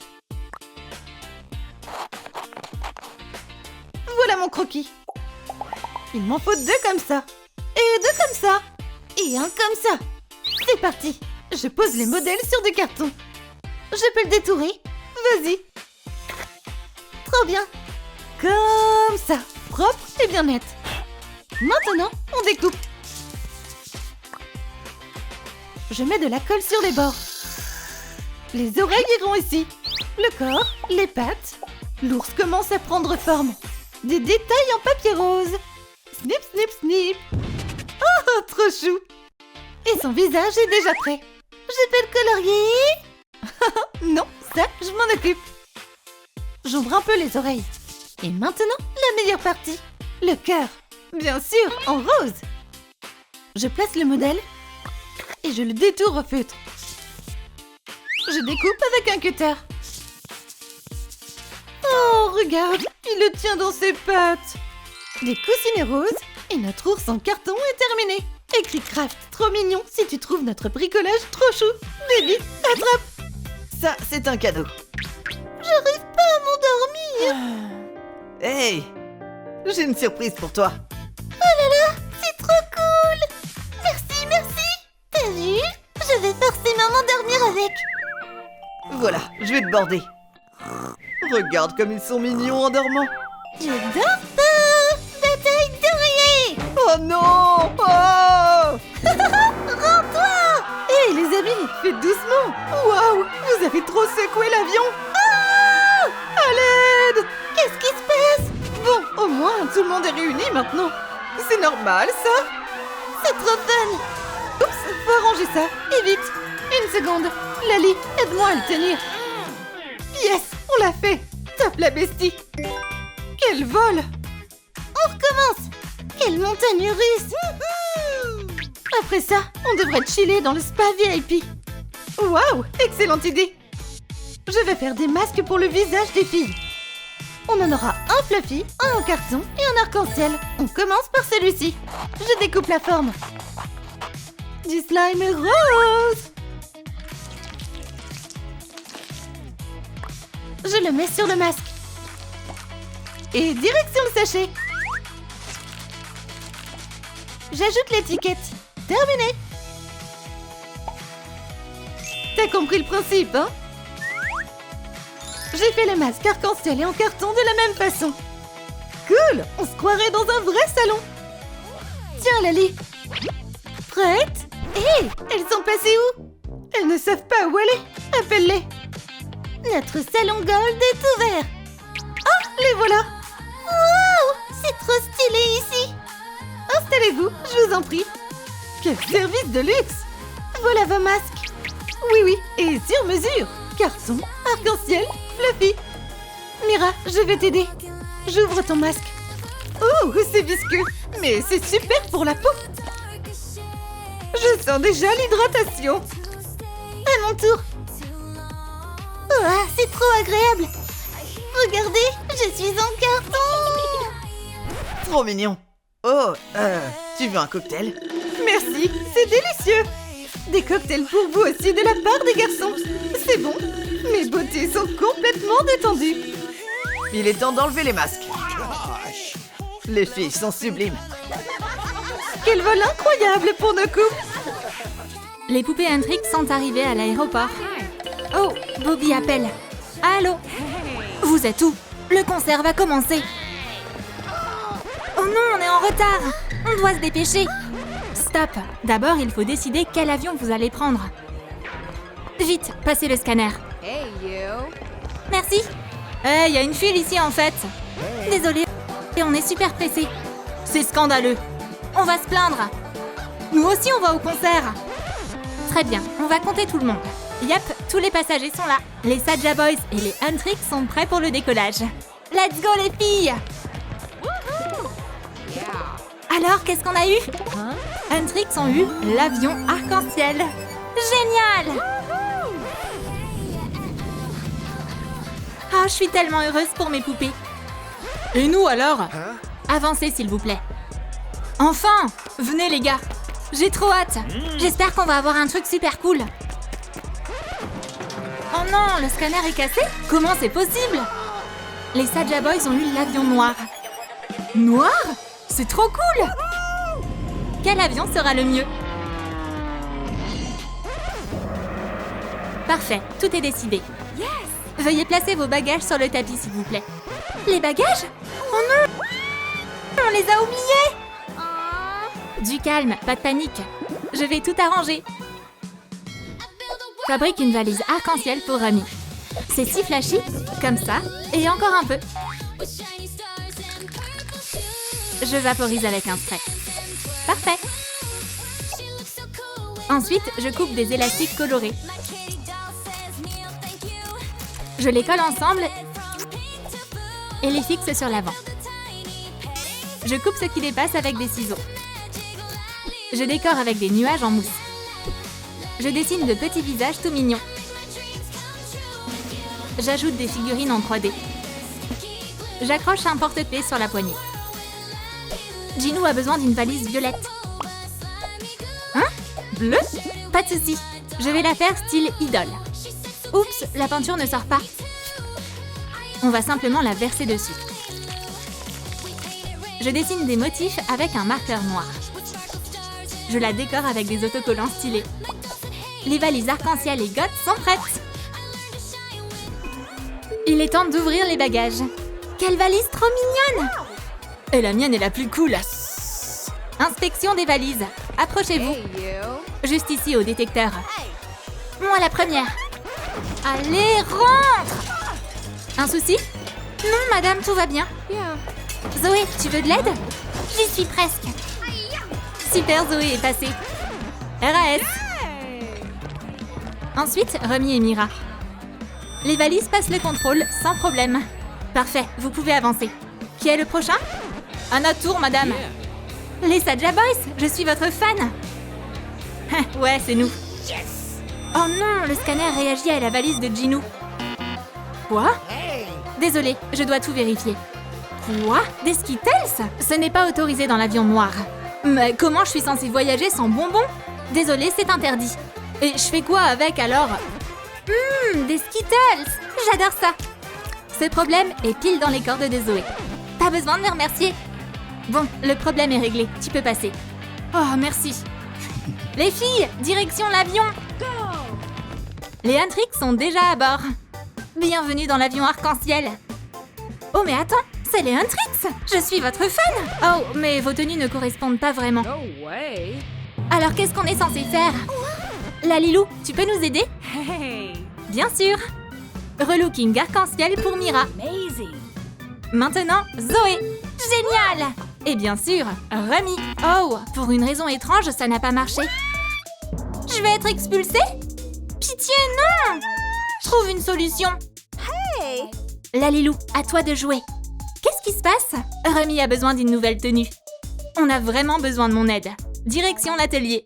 Voilà mon croquis. Il m'en faut 2 comme ça. Et 2 comme ça. Et un comme ça. C'est parti. Je pose les modèles sur du carton. Je peux le détourer. Vas-y. Trop bien. Comme ça. Propre et bien net. Maintenant, on découpe. Je mets de la colle sur les bords. Les oreilles iront ici. Le corps, les pattes. L'ours commence à prendre forme. Des détails en papier rose. Snip, snip, snip. Oh, trop chou. Et son visage est déjà prêt. Je peux le colorier? Non, ça, je m'en occupe. J'ouvre un peu les oreilles. Et maintenant, la meilleure partie. Le cœur. Bien sûr, en rose. Je place le modèle et je le détourne au feutre. Je découpe avec un cutter. Oh, regarde, il le tient dans ses pattes. Des coussinets roses et notre ours en carton est terminé. Écrit Craft, trop mignon si tu trouves notre bricolage trop chou. Baby, attrape.
Ça, c'est un cadeau.
J'arrive pas à m'endormir.
Hey! J'ai une surprise pour toi.
Oh là là, c'est trop cool. Merci, merci. T'as vu? Je vais forcément m'endormir avec.
Voilà, je vais te border. Regarde comme ils sont mignons en dormant.
Je dors pas. Bataille d'oreiller.
Oh non! Oh!
Rends-toi. Hé les amis, faites doucement. Waouh, vous avez trop secoué l'avion. Oh! À l'aide. Qu'est-ce qui se passe? Bon, au moins, tout le monde est réuni maintenant.
C'est normal, ça?
C'est trop fun. Oups, faut arranger ça. Et vite. Une seconde. Lali, aide-moi à le tenir. Yes, on l'a fait. Top la bestie. Quel vol. On recommence. Quelle montagne russe. Après ça, on devrait chiller dans le spa VIP. Waouh, excellente idée. Je vais faire des masques pour le visage des filles. On en aura un fluffy, un en carton et un arc-en-ciel. On commence par celui-ci. Je découpe la forme. Du slime rose. Je le mets sur le masque. Et direction le sachet. J'ajoute l'étiquette. Terminé. T'as compris le principe, hein? J'ai fait le masque arc-en-ciel et en carton de la même façon. Cool! On se croirait dans un vrai salon. Tiens, Lali. Prête? Hé! Elles sont passées où? Elles ne savent pas où aller. Appelle-les. Notre salon gold est ouvert. Oh, les voilà. Wow! C'est trop stylé ici. Installez-vous, je vous en prie. Quel service de luxe! Voilà vos masques. Oui, oui, et sur mesure. Carton, arc-en-ciel, fluffy. Mira, je vais t'aider. J'ouvre ton masque. Oh, c'est visqueux, mais c'est super pour la peau. Je sens déjà l'hydratation. À mon tour. Oh, c'est trop agréable. Regardez, je suis en carton.
Trop mignon. Oh, tu veux un cocktail?
Merci, c'est délicieux. Des cocktails pour vous aussi de la part des garçons. C'est bon, mes beautés sont complètement détendues.
Il est temps d'enlever les masques. Les filles sont sublimes.
Quel vol incroyable pour nos couples.
Les poupées Hendrix sont arrivées à l'aéroport. Oh, Bobby appelle. Allô? Vous êtes où? Le concert va commencer. Oh non, on est en retard. On doit se dépêcher. Stop. D'abord, il faut décider quel avion vous allez prendre. Vite, passez le scanner.
Hey, you.
Merci. Il y a une file ici en fait. Désolée, on est super pressés. C'est scandaleux. On va se plaindre. Nous aussi, on va au concert. Très bien, on va compter tout le monde. Yep, tous les passagers sont là. Les Saja Boys et les Huntrix sont prêts pour le décollage. Let's go les filles! Alors, qu'est-ce qu'on a eu? Huntrix ont eu l'avion arc-en-ciel. Génial! Ah, je suis tellement heureuse pour mes poupées. Et nous alors? Avancez s'il vous plaît. Enfin! Venez les gars! J'ai trop hâte! J'espère qu'on va avoir un truc super cool! Oh non, le scanner est cassé? Comment c'est possible? Les Saja Boys ont eu l'avion noir. Noir? C'est trop cool! Quel avion sera le mieux? Parfait, tout est décidé. Veuillez placer vos bagages sur le tapis s'il vous plaît. Les bagages? Oh non! On les a oubliés! Du calme, pas de panique. Je vais tout arranger. Fabrique une valise arc-en-ciel pour Remy. C'est si flashy, comme ça, et encore un peu. Je vaporise avec un spray. Parfait. Ensuite, je coupe des élastiques colorés. Je les colle ensemble et les fixe sur l'avant. Je coupe ce qui dépasse avec des ciseaux. Je décore avec des nuages en mousse. Je dessine de petits visages tout mignons. J'ajoute des figurines en 3D. J'accroche un porte-clés sur la poignée. Ginou a besoin d'une valise violette. Hein? Bleu? Pas de souci. Je vais la faire style idole. Oups, la peinture ne sort pas. On va simplement la verser dessus. Je dessine des motifs avec un marqueur noir. Je la décore avec des autocollants stylés. Les valises arc-en-ciel et goth sont prêtes. Il est temps d'ouvrir les bagages. Quelle valise trop mignonne! Et la mienne est la plus cool. Inspection des valises. Approchez-vous. Juste ici au détecteur. Moi la première. Allez, rentre! Un souci? Non, madame, tout va bien. Zoé, tu veux de l'aide? J'y suis presque. Super, Zoé est passée. RAS. Ensuite, Remy et Mira. Les valises passent le contrôle sans problème. Parfait, vous pouvez avancer. Qui est le prochain? À notre tour, madame. Les Saja Boys, je suis votre fan. Ouais, c'est nous. Oh non, le scanner réagit à la valise de Ginou. Quoi? Désolée, je dois tout vérifier. Quoi? Des Skittles? Ce n'est pas autorisé dans l'avion noir. Mais comment je suis censée voyager sans bonbons? Désolée, c'est interdit. Et je fais quoi avec alors? Des Skittles! J'adore ça! Ce problème est pile dans les cordes de Zoé. Pas besoin de me remercier. Bon, le problème est réglé. Tu peux passer. Oh, merci. Les filles, direction l'avion! Les Huntrix sont déjà à bord. Bienvenue dans l'avion arc-en-ciel. Oh, mais attends, c'est les Huntrix! Je suis votre fan! Oh, mais vos tenues ne correspondent pas vraiment. Alors, qu'est-ce qu'on est censé faire? Lalilou, tu peux nous aider? Bien sûr! Relooking arc-en-ciel pour Mira. Maintenant, Zoé. Génial! Et bien sûr, Remy. Oh, pour une raison étrange, ça n'a pas marché. Je vais être expulsée? Pitié, non! Je trouve une solution. Lalilou, à toi de jouer. Qu'est-ce qui se passe? Remy a besoin d'une nouvelle tenue. On a vraiment besoin de mon aide. Direction l'atelier.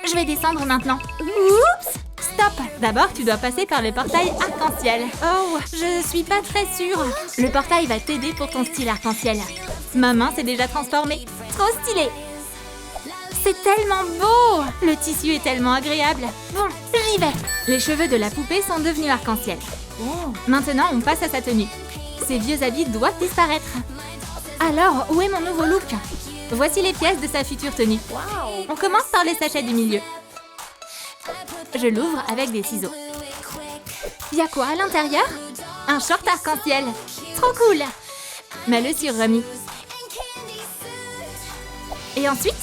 Je vais descendre maintenant. Oups! Stop! D'abord, tu dois passer par le portail arc-en-ciel. Oh, je suis pas très sûre. Le portail va t'aider pour ton style arc-en-ciel. Ma main s'est déjà transformée. Trop stylé! C'est tellement beau! Le tissu est tellement agréable. Bon, j'y vais. Les cheveux de la poupée sont devenus arc-en-ciel. Maintenant, on passe à sa tenue. Ces vieux habits doivent disparaître. Alors, où est mon nouveau look? Voici les pièces de sa future tenue. On commence par les sachets du milieu. Je l'ouvre avec des ciseaux. Y a quoi à l'intérieur? Un short arc-en-ciel. Trop cool! Mets-le sur Remy. Et ensuite,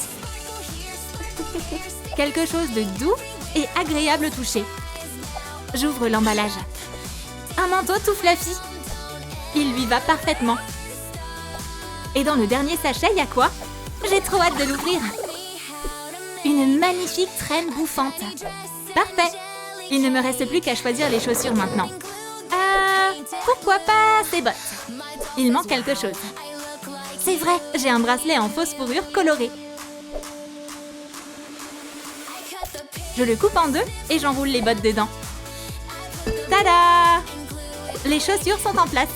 quelque chose de doux et agréable au toucher. J'ouvre l'emballage. Un manteau tout fluffy. Il lui va parfaitement. Et dans le dernier sachet, y a quoi? J'ai trop hâte de l'ouvrir. Une magnifique traîne bouffante. Parfait. Il ne me reste plus qu'à choisir les chaussures maintenant. Pourquoi pas ces bottes? Il manque quelque chose. C'est vrai, j'ai un bracelet en fausse fourrure colorée. Je le coupe en deux et j'enroule les bottes dedans. Tada! Les chaussures sont en place.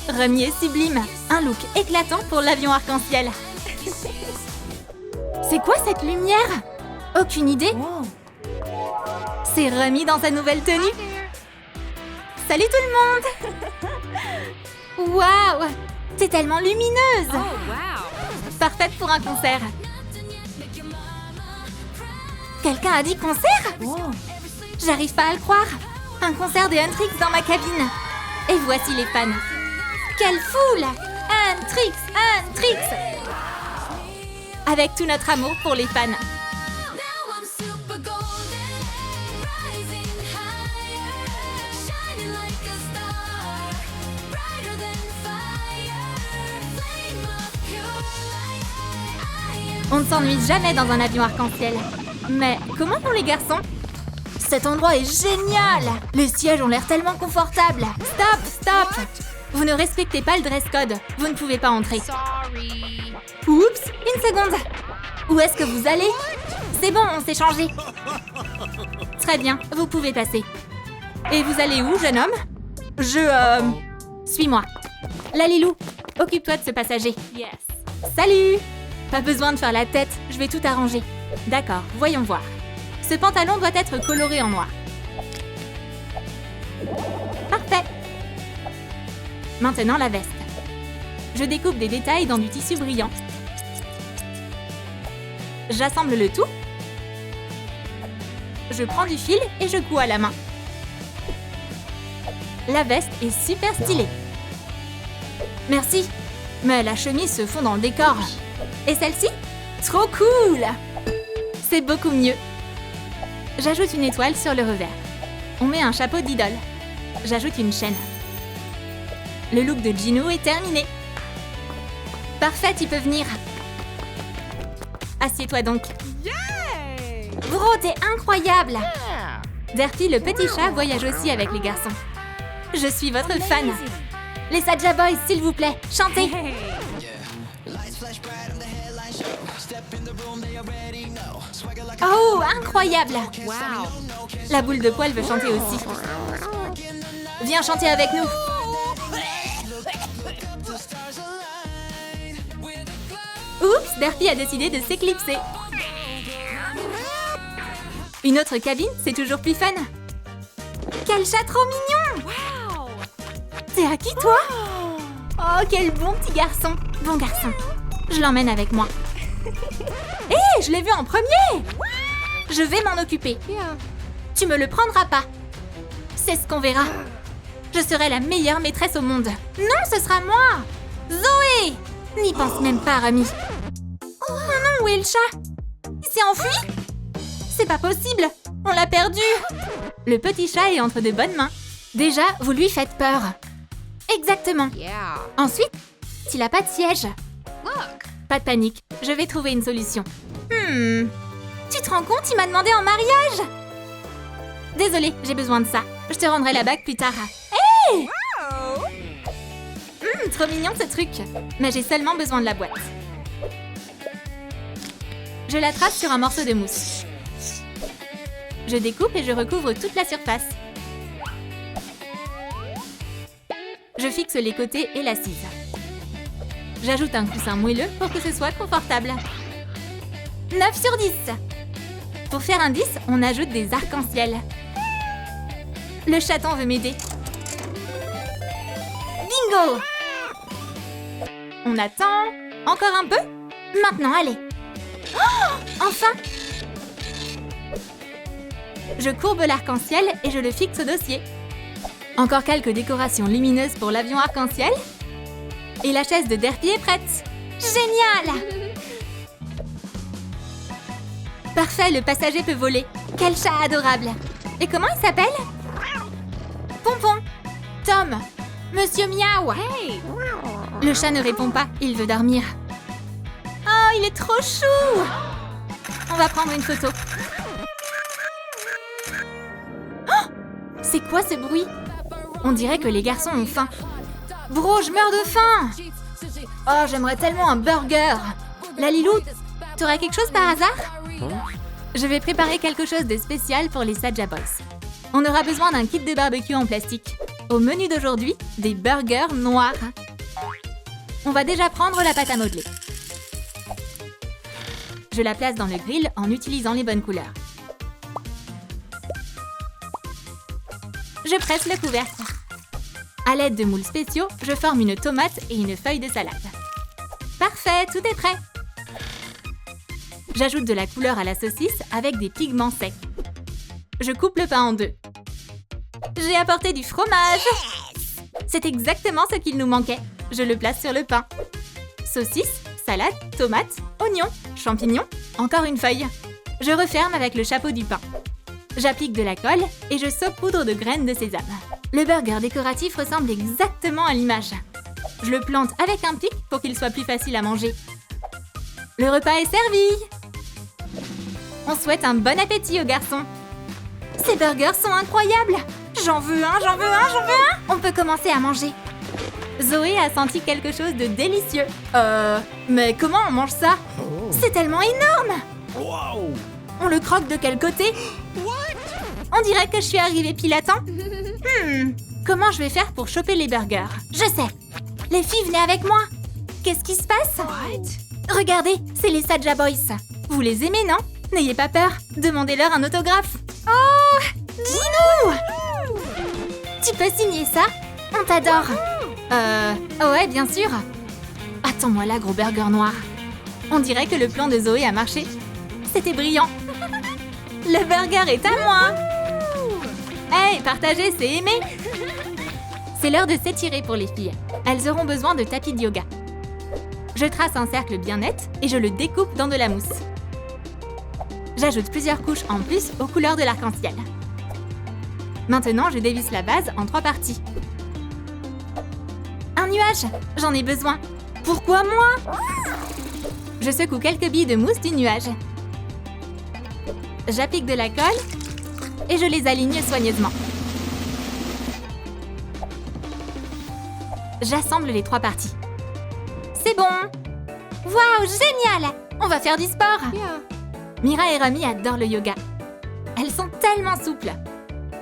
Remy est sublime. Un look éclatant pour l'avion arc-en-ciel. C'est quoi cette lumière? Aucune idée. C'est Remy dans sa nouvelle tenue. Salut tout le monde. Waouh, t'es tellement lumineuse. Parfaite pour un concert. Quelqu'un a dit concert? J'arrive pas à le croire. Un concert de Huntrix dans ma cabine. Et voici les fans. Quelle foule! Huntrix, Huntrix! Avec tout notre amour pour les fans. On ne s'ennuie jamais dans un avion arc-en-ciel. Mais comment font les garçons? Cet endroit est génial! Les sièges ont l'air tellement confortables. Stop, stop! Vous ne respectez pas le dress code. Vous ne pouvez pas entrer. Oups, une seconde. Où est-ce que vous allez? C'est bon, on s'est changé. Très bien, vous pouvez passer. Et vous allez où, jeune homme? Suis-moi. Lalilou, occupe-toi de ce passager. Yes. Salut! Pas besoin de faire la tête, je vais tout arranger. D'accord, voyons voir. Ce pantalon doit être coloré en noir. Parfait. Maintenant la veste. Je découpe des détails dans du tissu brillant. J'assemble le tout. Je prends du fil et je couds à la main. La veste est super stylée. Merci. Mais la chemise se fond dans le décor. Et celle-ci? Trop cool! C'est beaucoup mieux. J'ajoute une étoile sur le revers. On met un chapeau d'idole. J'ajoute une chaîne. Le look de Gino est terminé. Parfait, tu peux venir. Assieds-toi donc. Bro, t'es incroyable! Derpy, le petit chat, voyage aussi avec les garçons. Je suis votre fan. Les Saja Boys, s'il vous plaît, chantez! Oh, incroyable! La boule de poil veut chanter aussi. Viens chanter avec nous. Oups, Derpy a décidé de s'éclipser. Une autre cabine, c'est toujours plus fun. Quel chat trop mignon! T'es à qui, toi? Oh, quel bon petit garçon. Bon garçon. Je l'emmène avec moi. Hé, je l'ai vu en premier! Je vais m'en occuper. Tu me le prendras pas. C'est ce qu'on verra. Je serai la meilleure maîtresse au monde. Non, ce sera moi! Zoé! N'y pense même pas, Remy. Oh non, où est le chat? Il s'est enfui? C'est pas possible! On l'a perdu! Le petit chat est entre de bonnes mains. Déjà, vous lui faites peur. Exactement. Ensuite, s'il a pas de siège. Pas de panique, je vais trouver une solution. Tu te rends compte, il m'a demandé en mariage? Désolée, j'ai besoin de ça. Je te rendrai la bague plus tard. Hé! Trop mignon ce truc. Mais j'ai seulement besoin de la boîte. Je l'attrape sur un morceau de mousse. Je découpe et je recouvre toute la surface. Je fixe les côtés et l'assise. J'ajoute un coussin moelleux pour que ce soit confortable. 9 sur 10. Pour faire un 10, on ajoute des arcs-en-ciel. Le chaton veut m'aider. Bingo! On attend. Encore un peu? Maintenant, allez. Oh, enfin! Je courbe l'arc-en-ciel et je le fixe au dossier. Encore quelques décorations lumineuses pour l'avion arc-en-ciel. Et la chaise de Derpy est prête. Génial! Parfait, le passager peut voler. Quel chat adorable! Et comment il s'appelle? Pompon. Tom. Monsieur Miaou. Le chat ne répond pas, il veut dormir. Oh, il est trop chou! On va prendre une photo. Oh! C'est quoi ce bruit? On dirait que les garçons ont faim. Bro, je meurs de faim! Oh, j'aimerais tellement un burger! Lalilou, t'aurais quelque chose par hasard? Je vais préparer quelque chose de spécial pour les Saja Boys. On aura besoin d'un kit de barbecue en plastique. Au menu d'aujourd'hui, des burgers noirs. On va déjà prendre la pâte à modeler. Je la place dans le grill en utilisant les bonnes couleurs. Je presse le couvercle. À l'aide de moules spéciaux, je forme une tomate et une feuille de salade. Parfait, tout est prêt. J'ajoute de la couleur à la saucisse avec des pigments secs. Je coupe le pain en deux. J'ai apporté du fromage. C'est exactement ce qu'il nous manquait. Je le place sur le pain. Saucisse, salade, tomate, oignons, champignons, encore une feuille. Je referme avec le chapeau du pain. J'applique de la colle et je saupoudre de graines de sésame. Le burger décoratif ressemble exactement à l'image. Je le plante avec un pic pour qu'il soit plus facile à manger. Le repas est servi. On souhaite un bon appétit aux garçons. Ces burgers sont incroyables. J'en veux un, j'en veux un, j'en veux un. On peut commencer à manger. Zoé a senti quelque chose de délicieux. Mais comment on mange ça? C'est tellement énorme.
Wow.
On le croque de quel côté? On dirait que je suis arrivée pile à temps. Comment je vais faire pour choper les burgers? Je sais. Les filles, venez avec moi. Qu'est-ce qui se passe? Regardez, c'est les Saja Boys. Vous les aimez, non? N'ayez pas peur. Demandez-leur un autographe. Oh, Gino! Tu peux signer ça? On t'adore. Ouais, bien sûr. Attends-moi là, gros burger noir. On dirait que le plan de Zoé a marché. C'était brillant. Le burger est à moi. Hey, partager, c'est aimer. C'est l'heure de s'étirer pour les filles. Elles auront besoin de tapis de yoga. Je trace un cercle bien net et je le découpe dans de la mousse. J'ajoute plusieurs couches en plus aux couleurs de l'arc-en-ciel. Maintenant, je dévisse la base en 3 parties. Un nuage, j'en ai besoin. Pourquoi moi? Je secoue quelques billes de mousse du nuage. J'applique de la colle et je les aligne soigneusement. J'assemble les 3 parties. C'est bon! Waouh, génial! On va faire du sport! Mira et Rami adorent le yoga. Elles sont tellement souples.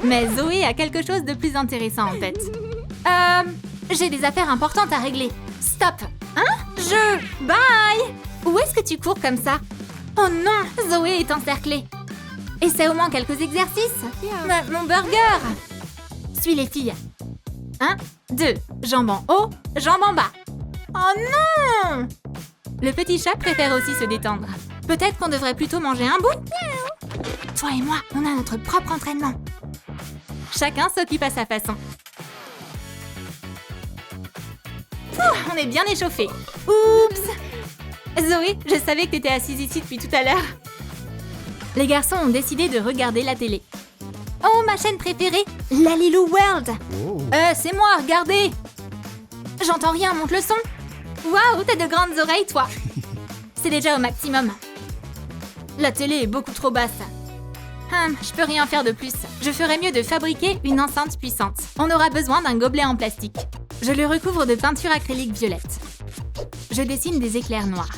Mais Zoé a quelque chose de plus intéressant en tête. J'ai des affaires importantes à régler. Stop! Hein? Bye! Où est-ce que tu cours comme ça? Oh non! Zoé est encerclée. Essaie au moins quelques exercices. Mon burger! Suis les filles. 1, 2, jambes en haut, jambes en bas. Oh non! Le petit chat préfère aussi se détendre. Peut-être qu'on devrait plutôt manger un bout? Toi et moi, on a notre propre entraînement. Chacun s'occupe à sa façon. On est bien échauffés. Oups! Zoé, je savais que tu étais assise ici depuis tout à l'heure. Les garçons ont décidé de regarder la télé. Oh, ma chaîne préférée, Lalilou World. C'est moi, regardez. J'entends rien, monte le son. Waouh, t'as de grandes oreilles, toi. C'est déjà au maximum. La télé est beaucoup trop basse. Je peux rien faire de plus. Je ferais mieux de fabriquer une enceinte puissante. On aura besoin d'un gobelet en plastique. Je le recouvre de peinture acrylique violette. Je dessine des éclairs noirs.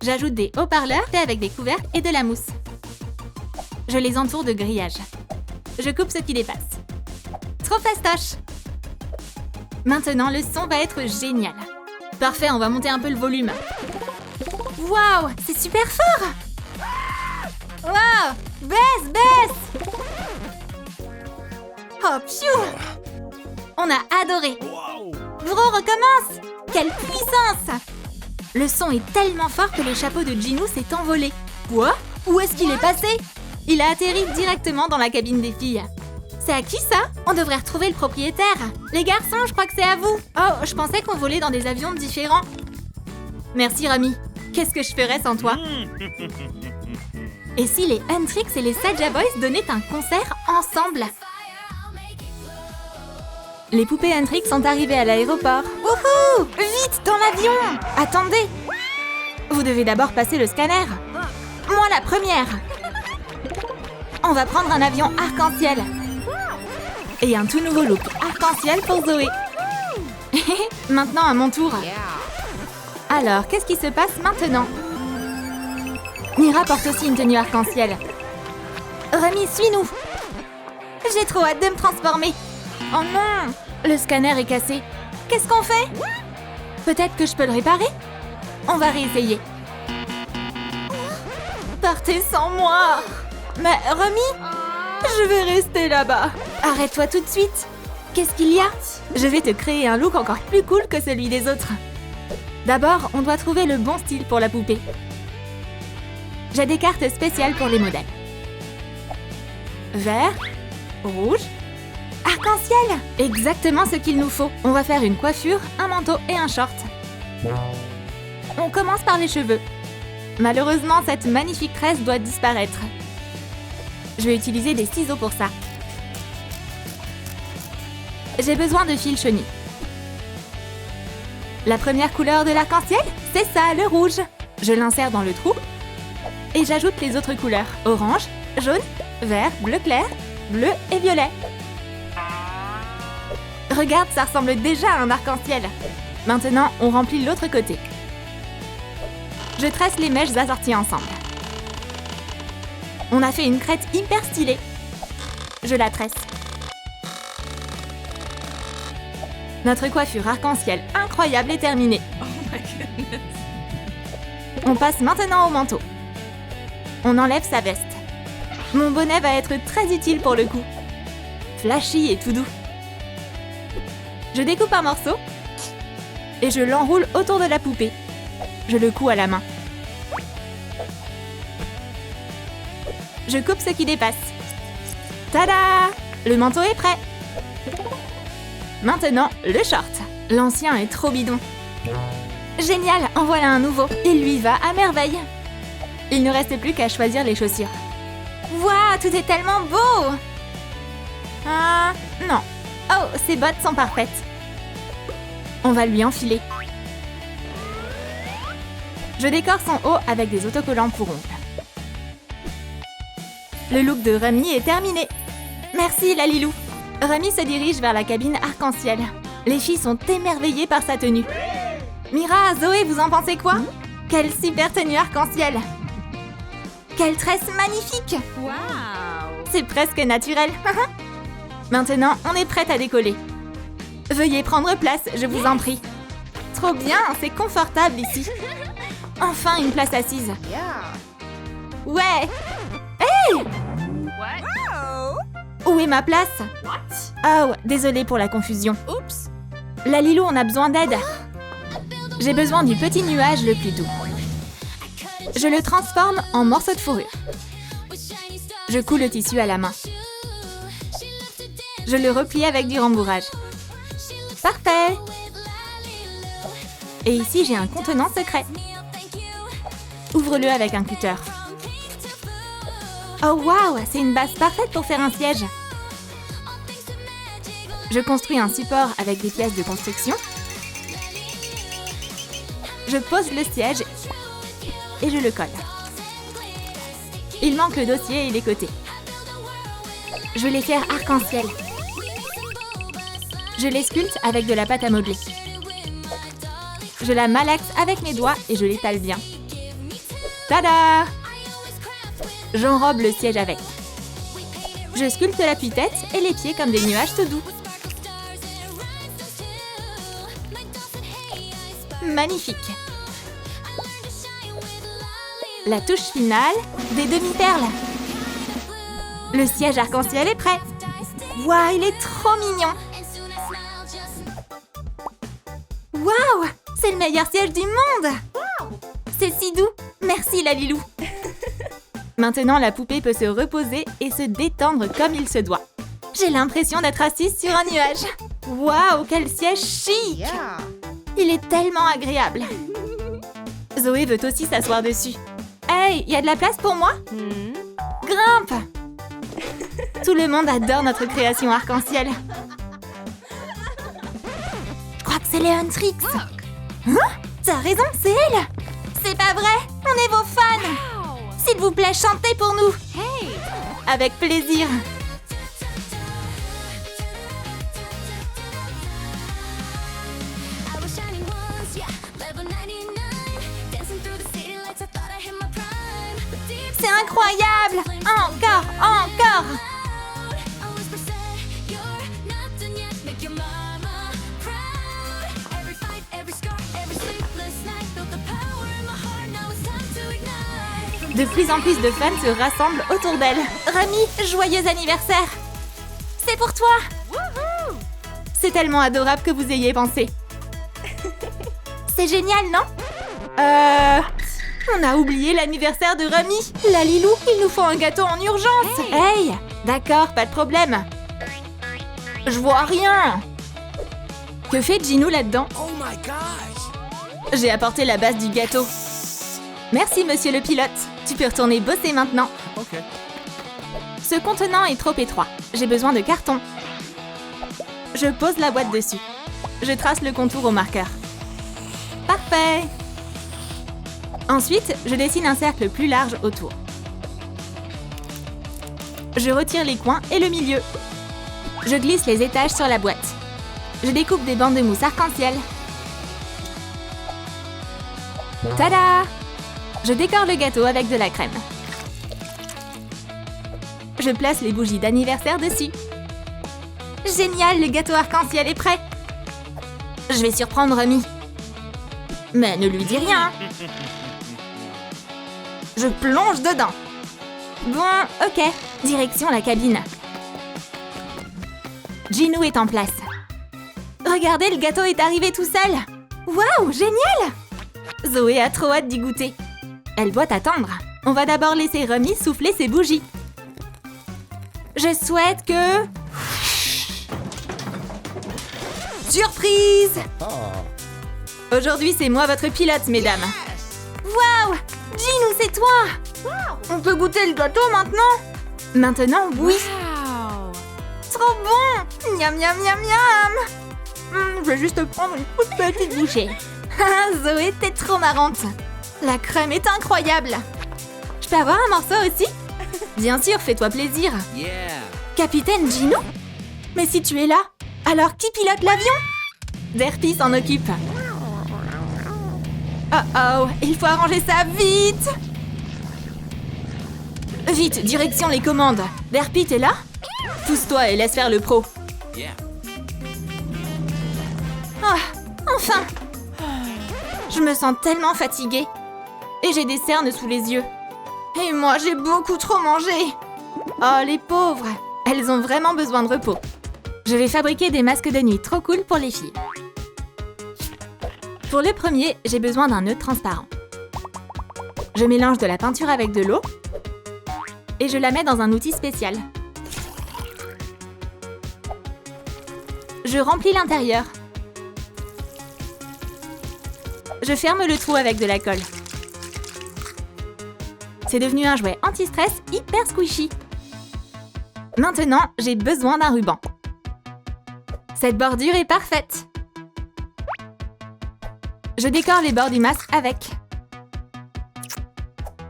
J'ajoute des haut-parleurs faits avec des couvercles et de la mousse. Je les entoure de grillages. Je coupe ce qui dépasse. Trop fastoche! Maintenant, le son va être génial. Parfait, on va monter un peu le volume. Waouh, c'est super fort! Waouh! Baisse! Oh, pfiou! On a adoré! Bro, recommence! Quelle puissance! Le son est tellement fort que le chapeau de Gino s'est envolé. Quoi? Où est-ce qu'il est passé? Il a atterri directement dans la cabine des filles. C'est à qui ça? On devrait retrouver le propriétaire. Les garçons, je crois que c'est à vous. Oh, je pensais qu'on volait dans des avions différents. Merci Rami. Qu'est-ce que je ferais sans toi? Et si les Huntrix et les Saja Boys donnaient un concert ensemble? Les poupées Huntrix sont arrivées à l'aéroport. Wouhou! Vite, dans l'avion! Attendez! Vous devez d'abord passer le scanner. Moi la première! On va prendre un avion arc-en-ciel. Et un tout nouveau look arc-en-ciel pour Zoé. Maintenant à mon tour. Alors, qu'est-ce qui se passe maintenant? Mira porte aussi une tenue arc-en-ciel. Rami, suis-nous! J'ai trop hâte de me transformer. Oh non! Le scanner est cassé. Qu'est-ce qu'on fait? Peut-être que je peux le réparer? On va réessayer. Partez sans moi! Mais Remy, je vais rester là-bas. Arrête-toi tout de suite. Qu'est-ce qu'il y a? Je vais te créer un look encore plus cool que celui des autres. D'abord, on doit trouver le bon style pour la poupée. J'ai des cartes spéciales pour les modèles. Vert, rouge, arc-en-ciel. Exactement ce qu'il nous faut. On va faire une coiffure, un manteau et un short. On commence par les cheveux. Malheureusement, cette magnifique tresse doit disparaître. Je vais utiliser des ciseaux pour ça. J'ai besoin de fil chenille. La première couleur de l'arc-en-ciel, c'est ça, le rouge. Je l'insère dans le trou et j'ajoute les autres couleurs. Orange, jaune, vert, bleu clair, bleu et violet. Regarde, ça ressemble déjà à un arc-en-ciel. Maintenant, on remplit l'autre côté. Je tresse les mèches assorties ensemble. On a fait une crête hyper stylée. Je la tresse. Notre coiffure arc-en-ciel incroyable est terminée. On passe maintenant au manteau. On enlève sa veste. Mon bonnet va être très utile pour le coup. Flashy et tout doux. Je découpe un morceau et je l'enroule autour de la poupée. Je le couds à la main. Je coupe ce qui dépasse. Tada! Le manteau est prêt. Maintenant, le short. L'ancien est trop bidon. Génial, en voilà un nouveau. Il lui va à merveille. Il ne reste plus qu'à choisir les chaussures. Waouh, tout est tellement beau! Non. Oh, ses bottes sont parfaites. On va lui enfiler. Je décore son haut avec des autocollants pour ongles. Le look de Remy est terminé. Merci, Lalilou. Remy se dirige vers la cabine arc-en-ciel. Les filles sont émerveillées par sa tenue. Mira, Zoé, vous en pensez quoi? Quelle super tenue arc-en-ciel! Quelle tresse magnifique!
Wow!
C'est presque naturel. Maintenant, on est prête à décoller. Veuillez prendre place, je vous en prie. Trop bien, c'est confortable ici. Enfin, une place assise. Ouais! Hey! Où est ma place? Oh, désolée pour la confusion.
Oups!
Lalilou, on a besoin d'aide. J'ai besoin du petit nuage le plus doux. Je le transforme en morceau de fourrure. Je couds le tissu à la main. Je le replie avec du rembourrage. Parfait! Et ici, j'ai un contenant secret. Ouvre-le avec un cutter. Oh waouh, c'est une base parfaite pour faire un siège. Je construis un support avec des pièces de construction. Je pose le siège et je le colle. Il manque le dossier et les côtés. Je vais les faire arc-en-ciel. Je les sculpte avec de la pâte à modeler. Je la malaxe avec mes doigts et je l'étale bien. Tada! J'enrobe le siège avec. Je sculpte l'appui-tête et les pieds comme des nuages tout doux. Magnifique! La touche finale, des demi-perles. Le siège arc-en-ciel est prêt. Waouh, il est trop mignon! Waouh! C'est le meilleur siège du monde! C'est si doux! Merci, Lalilou! Maintenant, la poupée peut se reposer et se détendre comme il se doit. J'ai l'impression d'être assise sur un nuage. Waouh, quel siège chic! Il est tellement agréable. Zoé veut aussi s'asseoir dessus. Hey, y a de la place pour moi? Grimpe! Tout le monde adore notre création arc-en-ciel. Je crois que c'est Léontrix. Hein? T'as raison, c'est elle! C'est pas vrai! On est vos fans! S'il vous plaît, chantez pour nous!
Hey!
Avec plaisir! C'est incroyable! Encore! Encore! De plus en plus de fans se rassemblent autour d'elle. Rami, joyeux anniversaire! C'est pour toi! C'est tellement adorable que vous ayez pensé. C'est génial, non? On a oublié l'anniversaire de Rami. Lalilou, il nous faut un gâteau en urgence. Hey! D'accord, pas de problème. Je vois rien. Que fait Ginou là-dedans?
Oh my gosh!
J'ai apporté la base du gâteau. Merci, monsieur le pilote. Tu peux retourner bosser maintenant.
Okay.
Ce contenant est trop étroit. J'ai besoin de carton. Je pose la boîte dessus. Je trace le contour au marqueur. Parfait! Ensuite, je dessine un cercle plus large autour. Je retire les coins et le milieu. Je glisse les étages sur la boîte. Je découpe des bandes de mousse arc-en-ciel. Tada! Je décore le gâteau avec de la crème. Je place les bougies d'anniversaire dessus. Génial, le gâteau arc-en-ciel est prêt. Je vais surprendre Rami. Mais ne lui dis rien. Je plonge dedans. Bon, ok. Direction la cabine. Ginou est en place. Regardez, le gâteau est arrivé tout seul. Waouh, génial! Zoé a trop hâte d'y goûter. Elle doit attendre. On va d'abord laisser Rami souffler ses bougies. Je souhaite que... Surprise! Aujourd'hui, c'est moi votre pilote, mesdames. Waouh! Ginou, c'est toi! On peut goûter le gâteau maintenant? Maintenant, oui. Trop bon! Miam, miam, miam, miam! Je vais juste prendre une toute petite bouchée. Zoé, t'es trop marrante. La crème est incroyable. Je peux avoir un morceau aussi? Bien sûr, fais-toi plaisir.
Yeah!
Capitaine Ginou? Mais si tu es là, alors qui pilote l'avion? Derpy s'en occupe. Oh, il faut arranger ça vite! Vite, direction les commandes. Derpy, t'es là? Pousse-toi et laisse faire le pro.
Yeah!
Ah, enfin! Je me sens tellement fatiguée. Et j'ai des cernes sous les yeux. Et moi, j'ai beaucoup trop mangé. Oh, les pauvres! Elles ont vraiment besoin de repos. Je vais fabriquer des masques de nuit trop cool pour les filles. Pour le premier, j'ai besoin d'un nœud transparent. Je mélange de la peinture avec de l'eau et je la mets dans un outil spécial. Je remplis l'intérieur. Je ferme le trou avec de la colle. C'est devenu un jouet anti-stress hyper squishy. Maintenant, j'ai besoin d'un ruban. Cette bordure est parfaite. Je décore les bords du masque avec.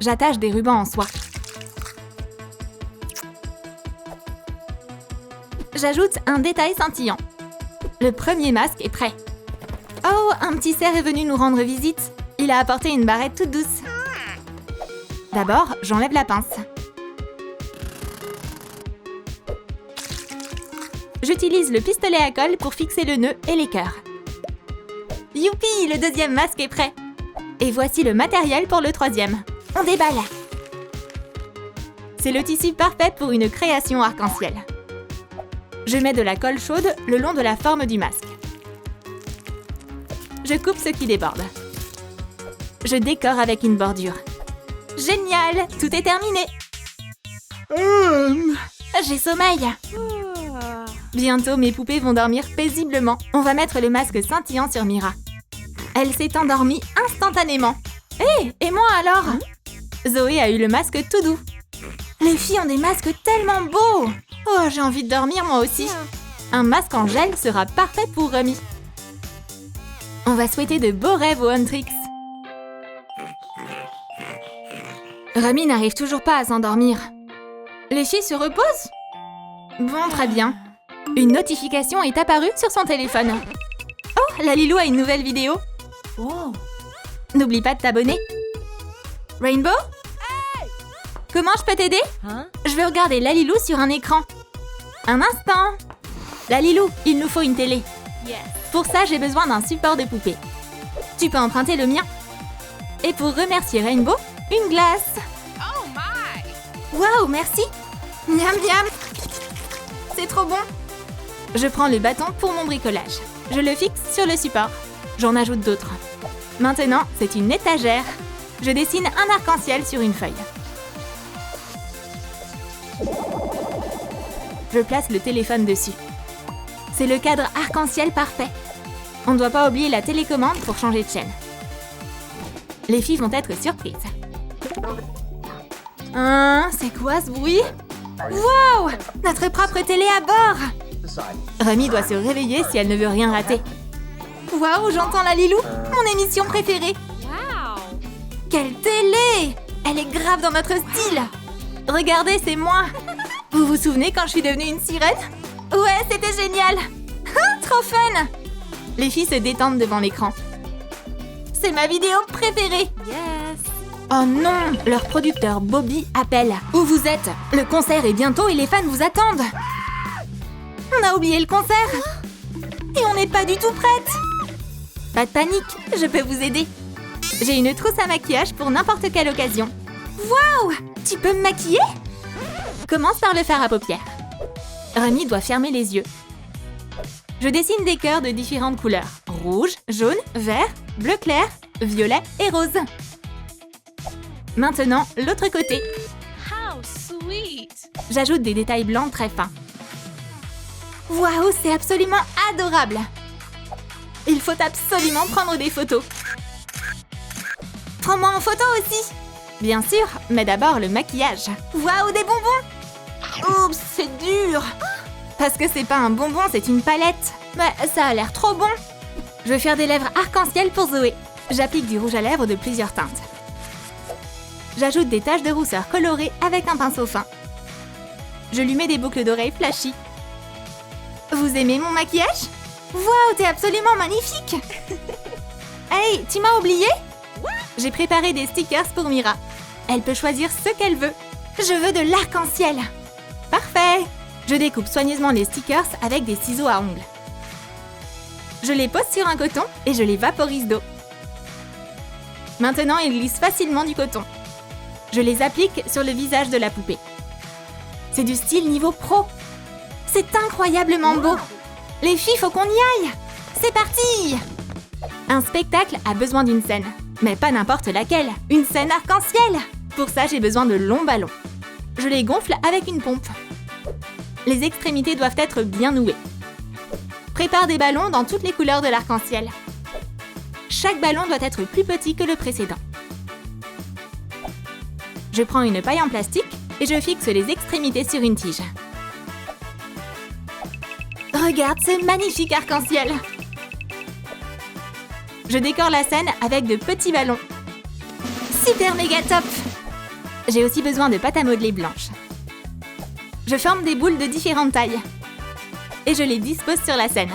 J'attache des rubans en soie. J'ajoute un détail scintillant. Le premier masque est prêt. Oh, un petit cerf est venu nous rendre visite. Il a apporté une barrette toute douce. D'abord, j'enlève la pince. J'utilise le pistolet à colle pour fixer le nœud et les cœurs. Youpi, le deuxième masque est prêt. Et voici le matériel pour le troisième. On déballe. C'est le tissu parfait pour une création arc-en-ciel. Je mets de la colle chaude le long de la forme du masque. Je coupe ce qui déborde. Je décore avec une bordure. Génial, tout est terminé. J'ai sommeil. Bientôt, mes poupées vont dormir paisiblement. On va mettre le masque scintillant sur Mira. Elle s'est endormie instantanément. Hé, et moi alors? Zoé a eu le masque tout doux. Les filles ont des masques tellement beaux. Oh, j'ai envie de dormir moi aussi. Un masque en gel sera parfait pour Rami. On va souhaiter de beaux rêves au Huntrix. Rami n'arrive toujours pas à s'endormir. Les filles se reposent? Bon, très bien. Une notification est apparue sur son téléphone. Oh, Lalilou a une nouvelle vidéo.
Wow.
N'oublie pas de t'abonner. Rainbow? Comment je peux t'aider? Je veux regarder Lalilou sur un écran. Un instant. Lalilou, il nous faut une télé. Pour ça, j'ai besoin d'un support de poupée. Tu peux emprunter le mien. Et pour remercier Rainbow, une glace. Waouh, merci. Miam miam. C'est trop bon. Je prends le bâton pour mon bricolage. Je le fixe sur le support. J'en ajoute d'autres. Maintenant, c'est une étagère. Je dessine un arc-en-ciel sur une feuille. Je place le téléphone dessus. C'est le cadre arc-en-ciel parfait. On ne doit pas oublier la télécommande pour changer de chaîne. Les filles vont être surprises. C'est quoi ce bruit? Wow! Notre propre télé à bord! Remy doit se réveiller si elle ne veut rien rater. Waouh, j'entends la Lilou, mon émission préférée. Quelle télé! Elle est grave dans notre style. Regardez, c'est moi. Vous vous souvenez quand je suis devenue une sirène? Ouais, c'était génial. Trop fun. Les filles se détendent devant l'écran. C'est ma vidéo préférée.
Yes.
Oh non, leur producteur Bobby appelle. Où vous êtes? Le concert est bientôt et les fans vous attendent. On a oublié le concert. Et on n'est pas du tout prête. Pas de panique, je peux vous aider. J'ai une trousse à maquillage pour n'importe quelle occasion. Waouh! Tu peux me maquiller? Commence par le fard à paupières. Remy doit fermer les yeux. Je dessine des cœurs de différentes couleurs. Rouge, jaune, vert, bleu clair, violet et rose. Maintenant, l'autre côté.
How sweet.
J'ajoute des détails blancs très fins. Waouh, c'est absolument adorable! Il faut absolument prendre des photos. Prends-moi en photo aussi! Bien sûr, mais d'abord le maquillage. Waouh, des bonbons! Oups, c'est dur! Parce que c'est pas un bonbon, c'est une palette. Mais ça a l'air trop bon! Je vais faire des lèvres arc-en-ciel pour Zoé. J'applique du rouge à lèvres de plusieurs teintes. J'ajoute des taches de rousseur colorées avec un pinceau fin. Je lui mets des boucles d'oreilles flashy. Vous aimez mon maquillage? Waouh, t'es absolument magnifique! Hey, tu m'as oublié? J'ai préparé des stickers pour Mira. Elle peut choisir ce qu'elle veut. Je veux de l'arc-en-ciel. Parfait! Je découpe soigneusement les stickers avec des ciseaux à ongles. Je les pose sur un coton et je les vaporise d'eau. Maintenant, ils glissent facilement du coton. Je les applique sur le visage de la poupée. C'est du style niveau pro. C'est incroyablement beau. Les filles, faut qu'on y aille. C'est parti! Un spectacle a besoin d'une scène. Mais pas n'importe laquelle. Une scène arc-en-ciel. Pour ça, j'ai besoin de longs ballons. Je les gonfle avec une pompe. Les extrémités doivent être bien nouées. Prépare des ballons dans toutes les couleurs de l'arc-en-ciel. Chaque ballon doit être plus petit que le précédent. Je prends une paille en plastique et je fixe les extrémités sur une tige. Regarde ce magnifique arc-en-ciel! Je décore la scène avec de petits ballons. Super méga top! J'ai aussi besoin de pâte à modeler blanche. Je forme des boules de différentes tailles. Et je les dispose sur la scène.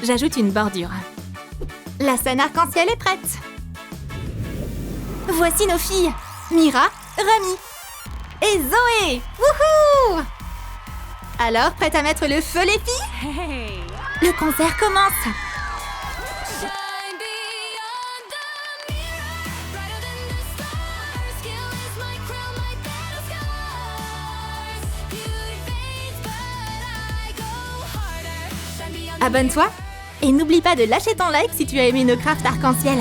J'ajoute une bordure. La scène arc-en-ciel est prête! Voici nos filles! Mira, Remy et Zoé! Wouhou! Alors, prête à mettre le feu, les filles?
Hey.
Le concert commence!
Shine beyond the mirror, brighter than the stars. Skill is my crown, my battle scars. Beauty fades, but I go harder. Shine beyond the
Abonne-toi et n'oublie pas de lâcher ton like si tu as aimé nos crafts arc-en-ciel.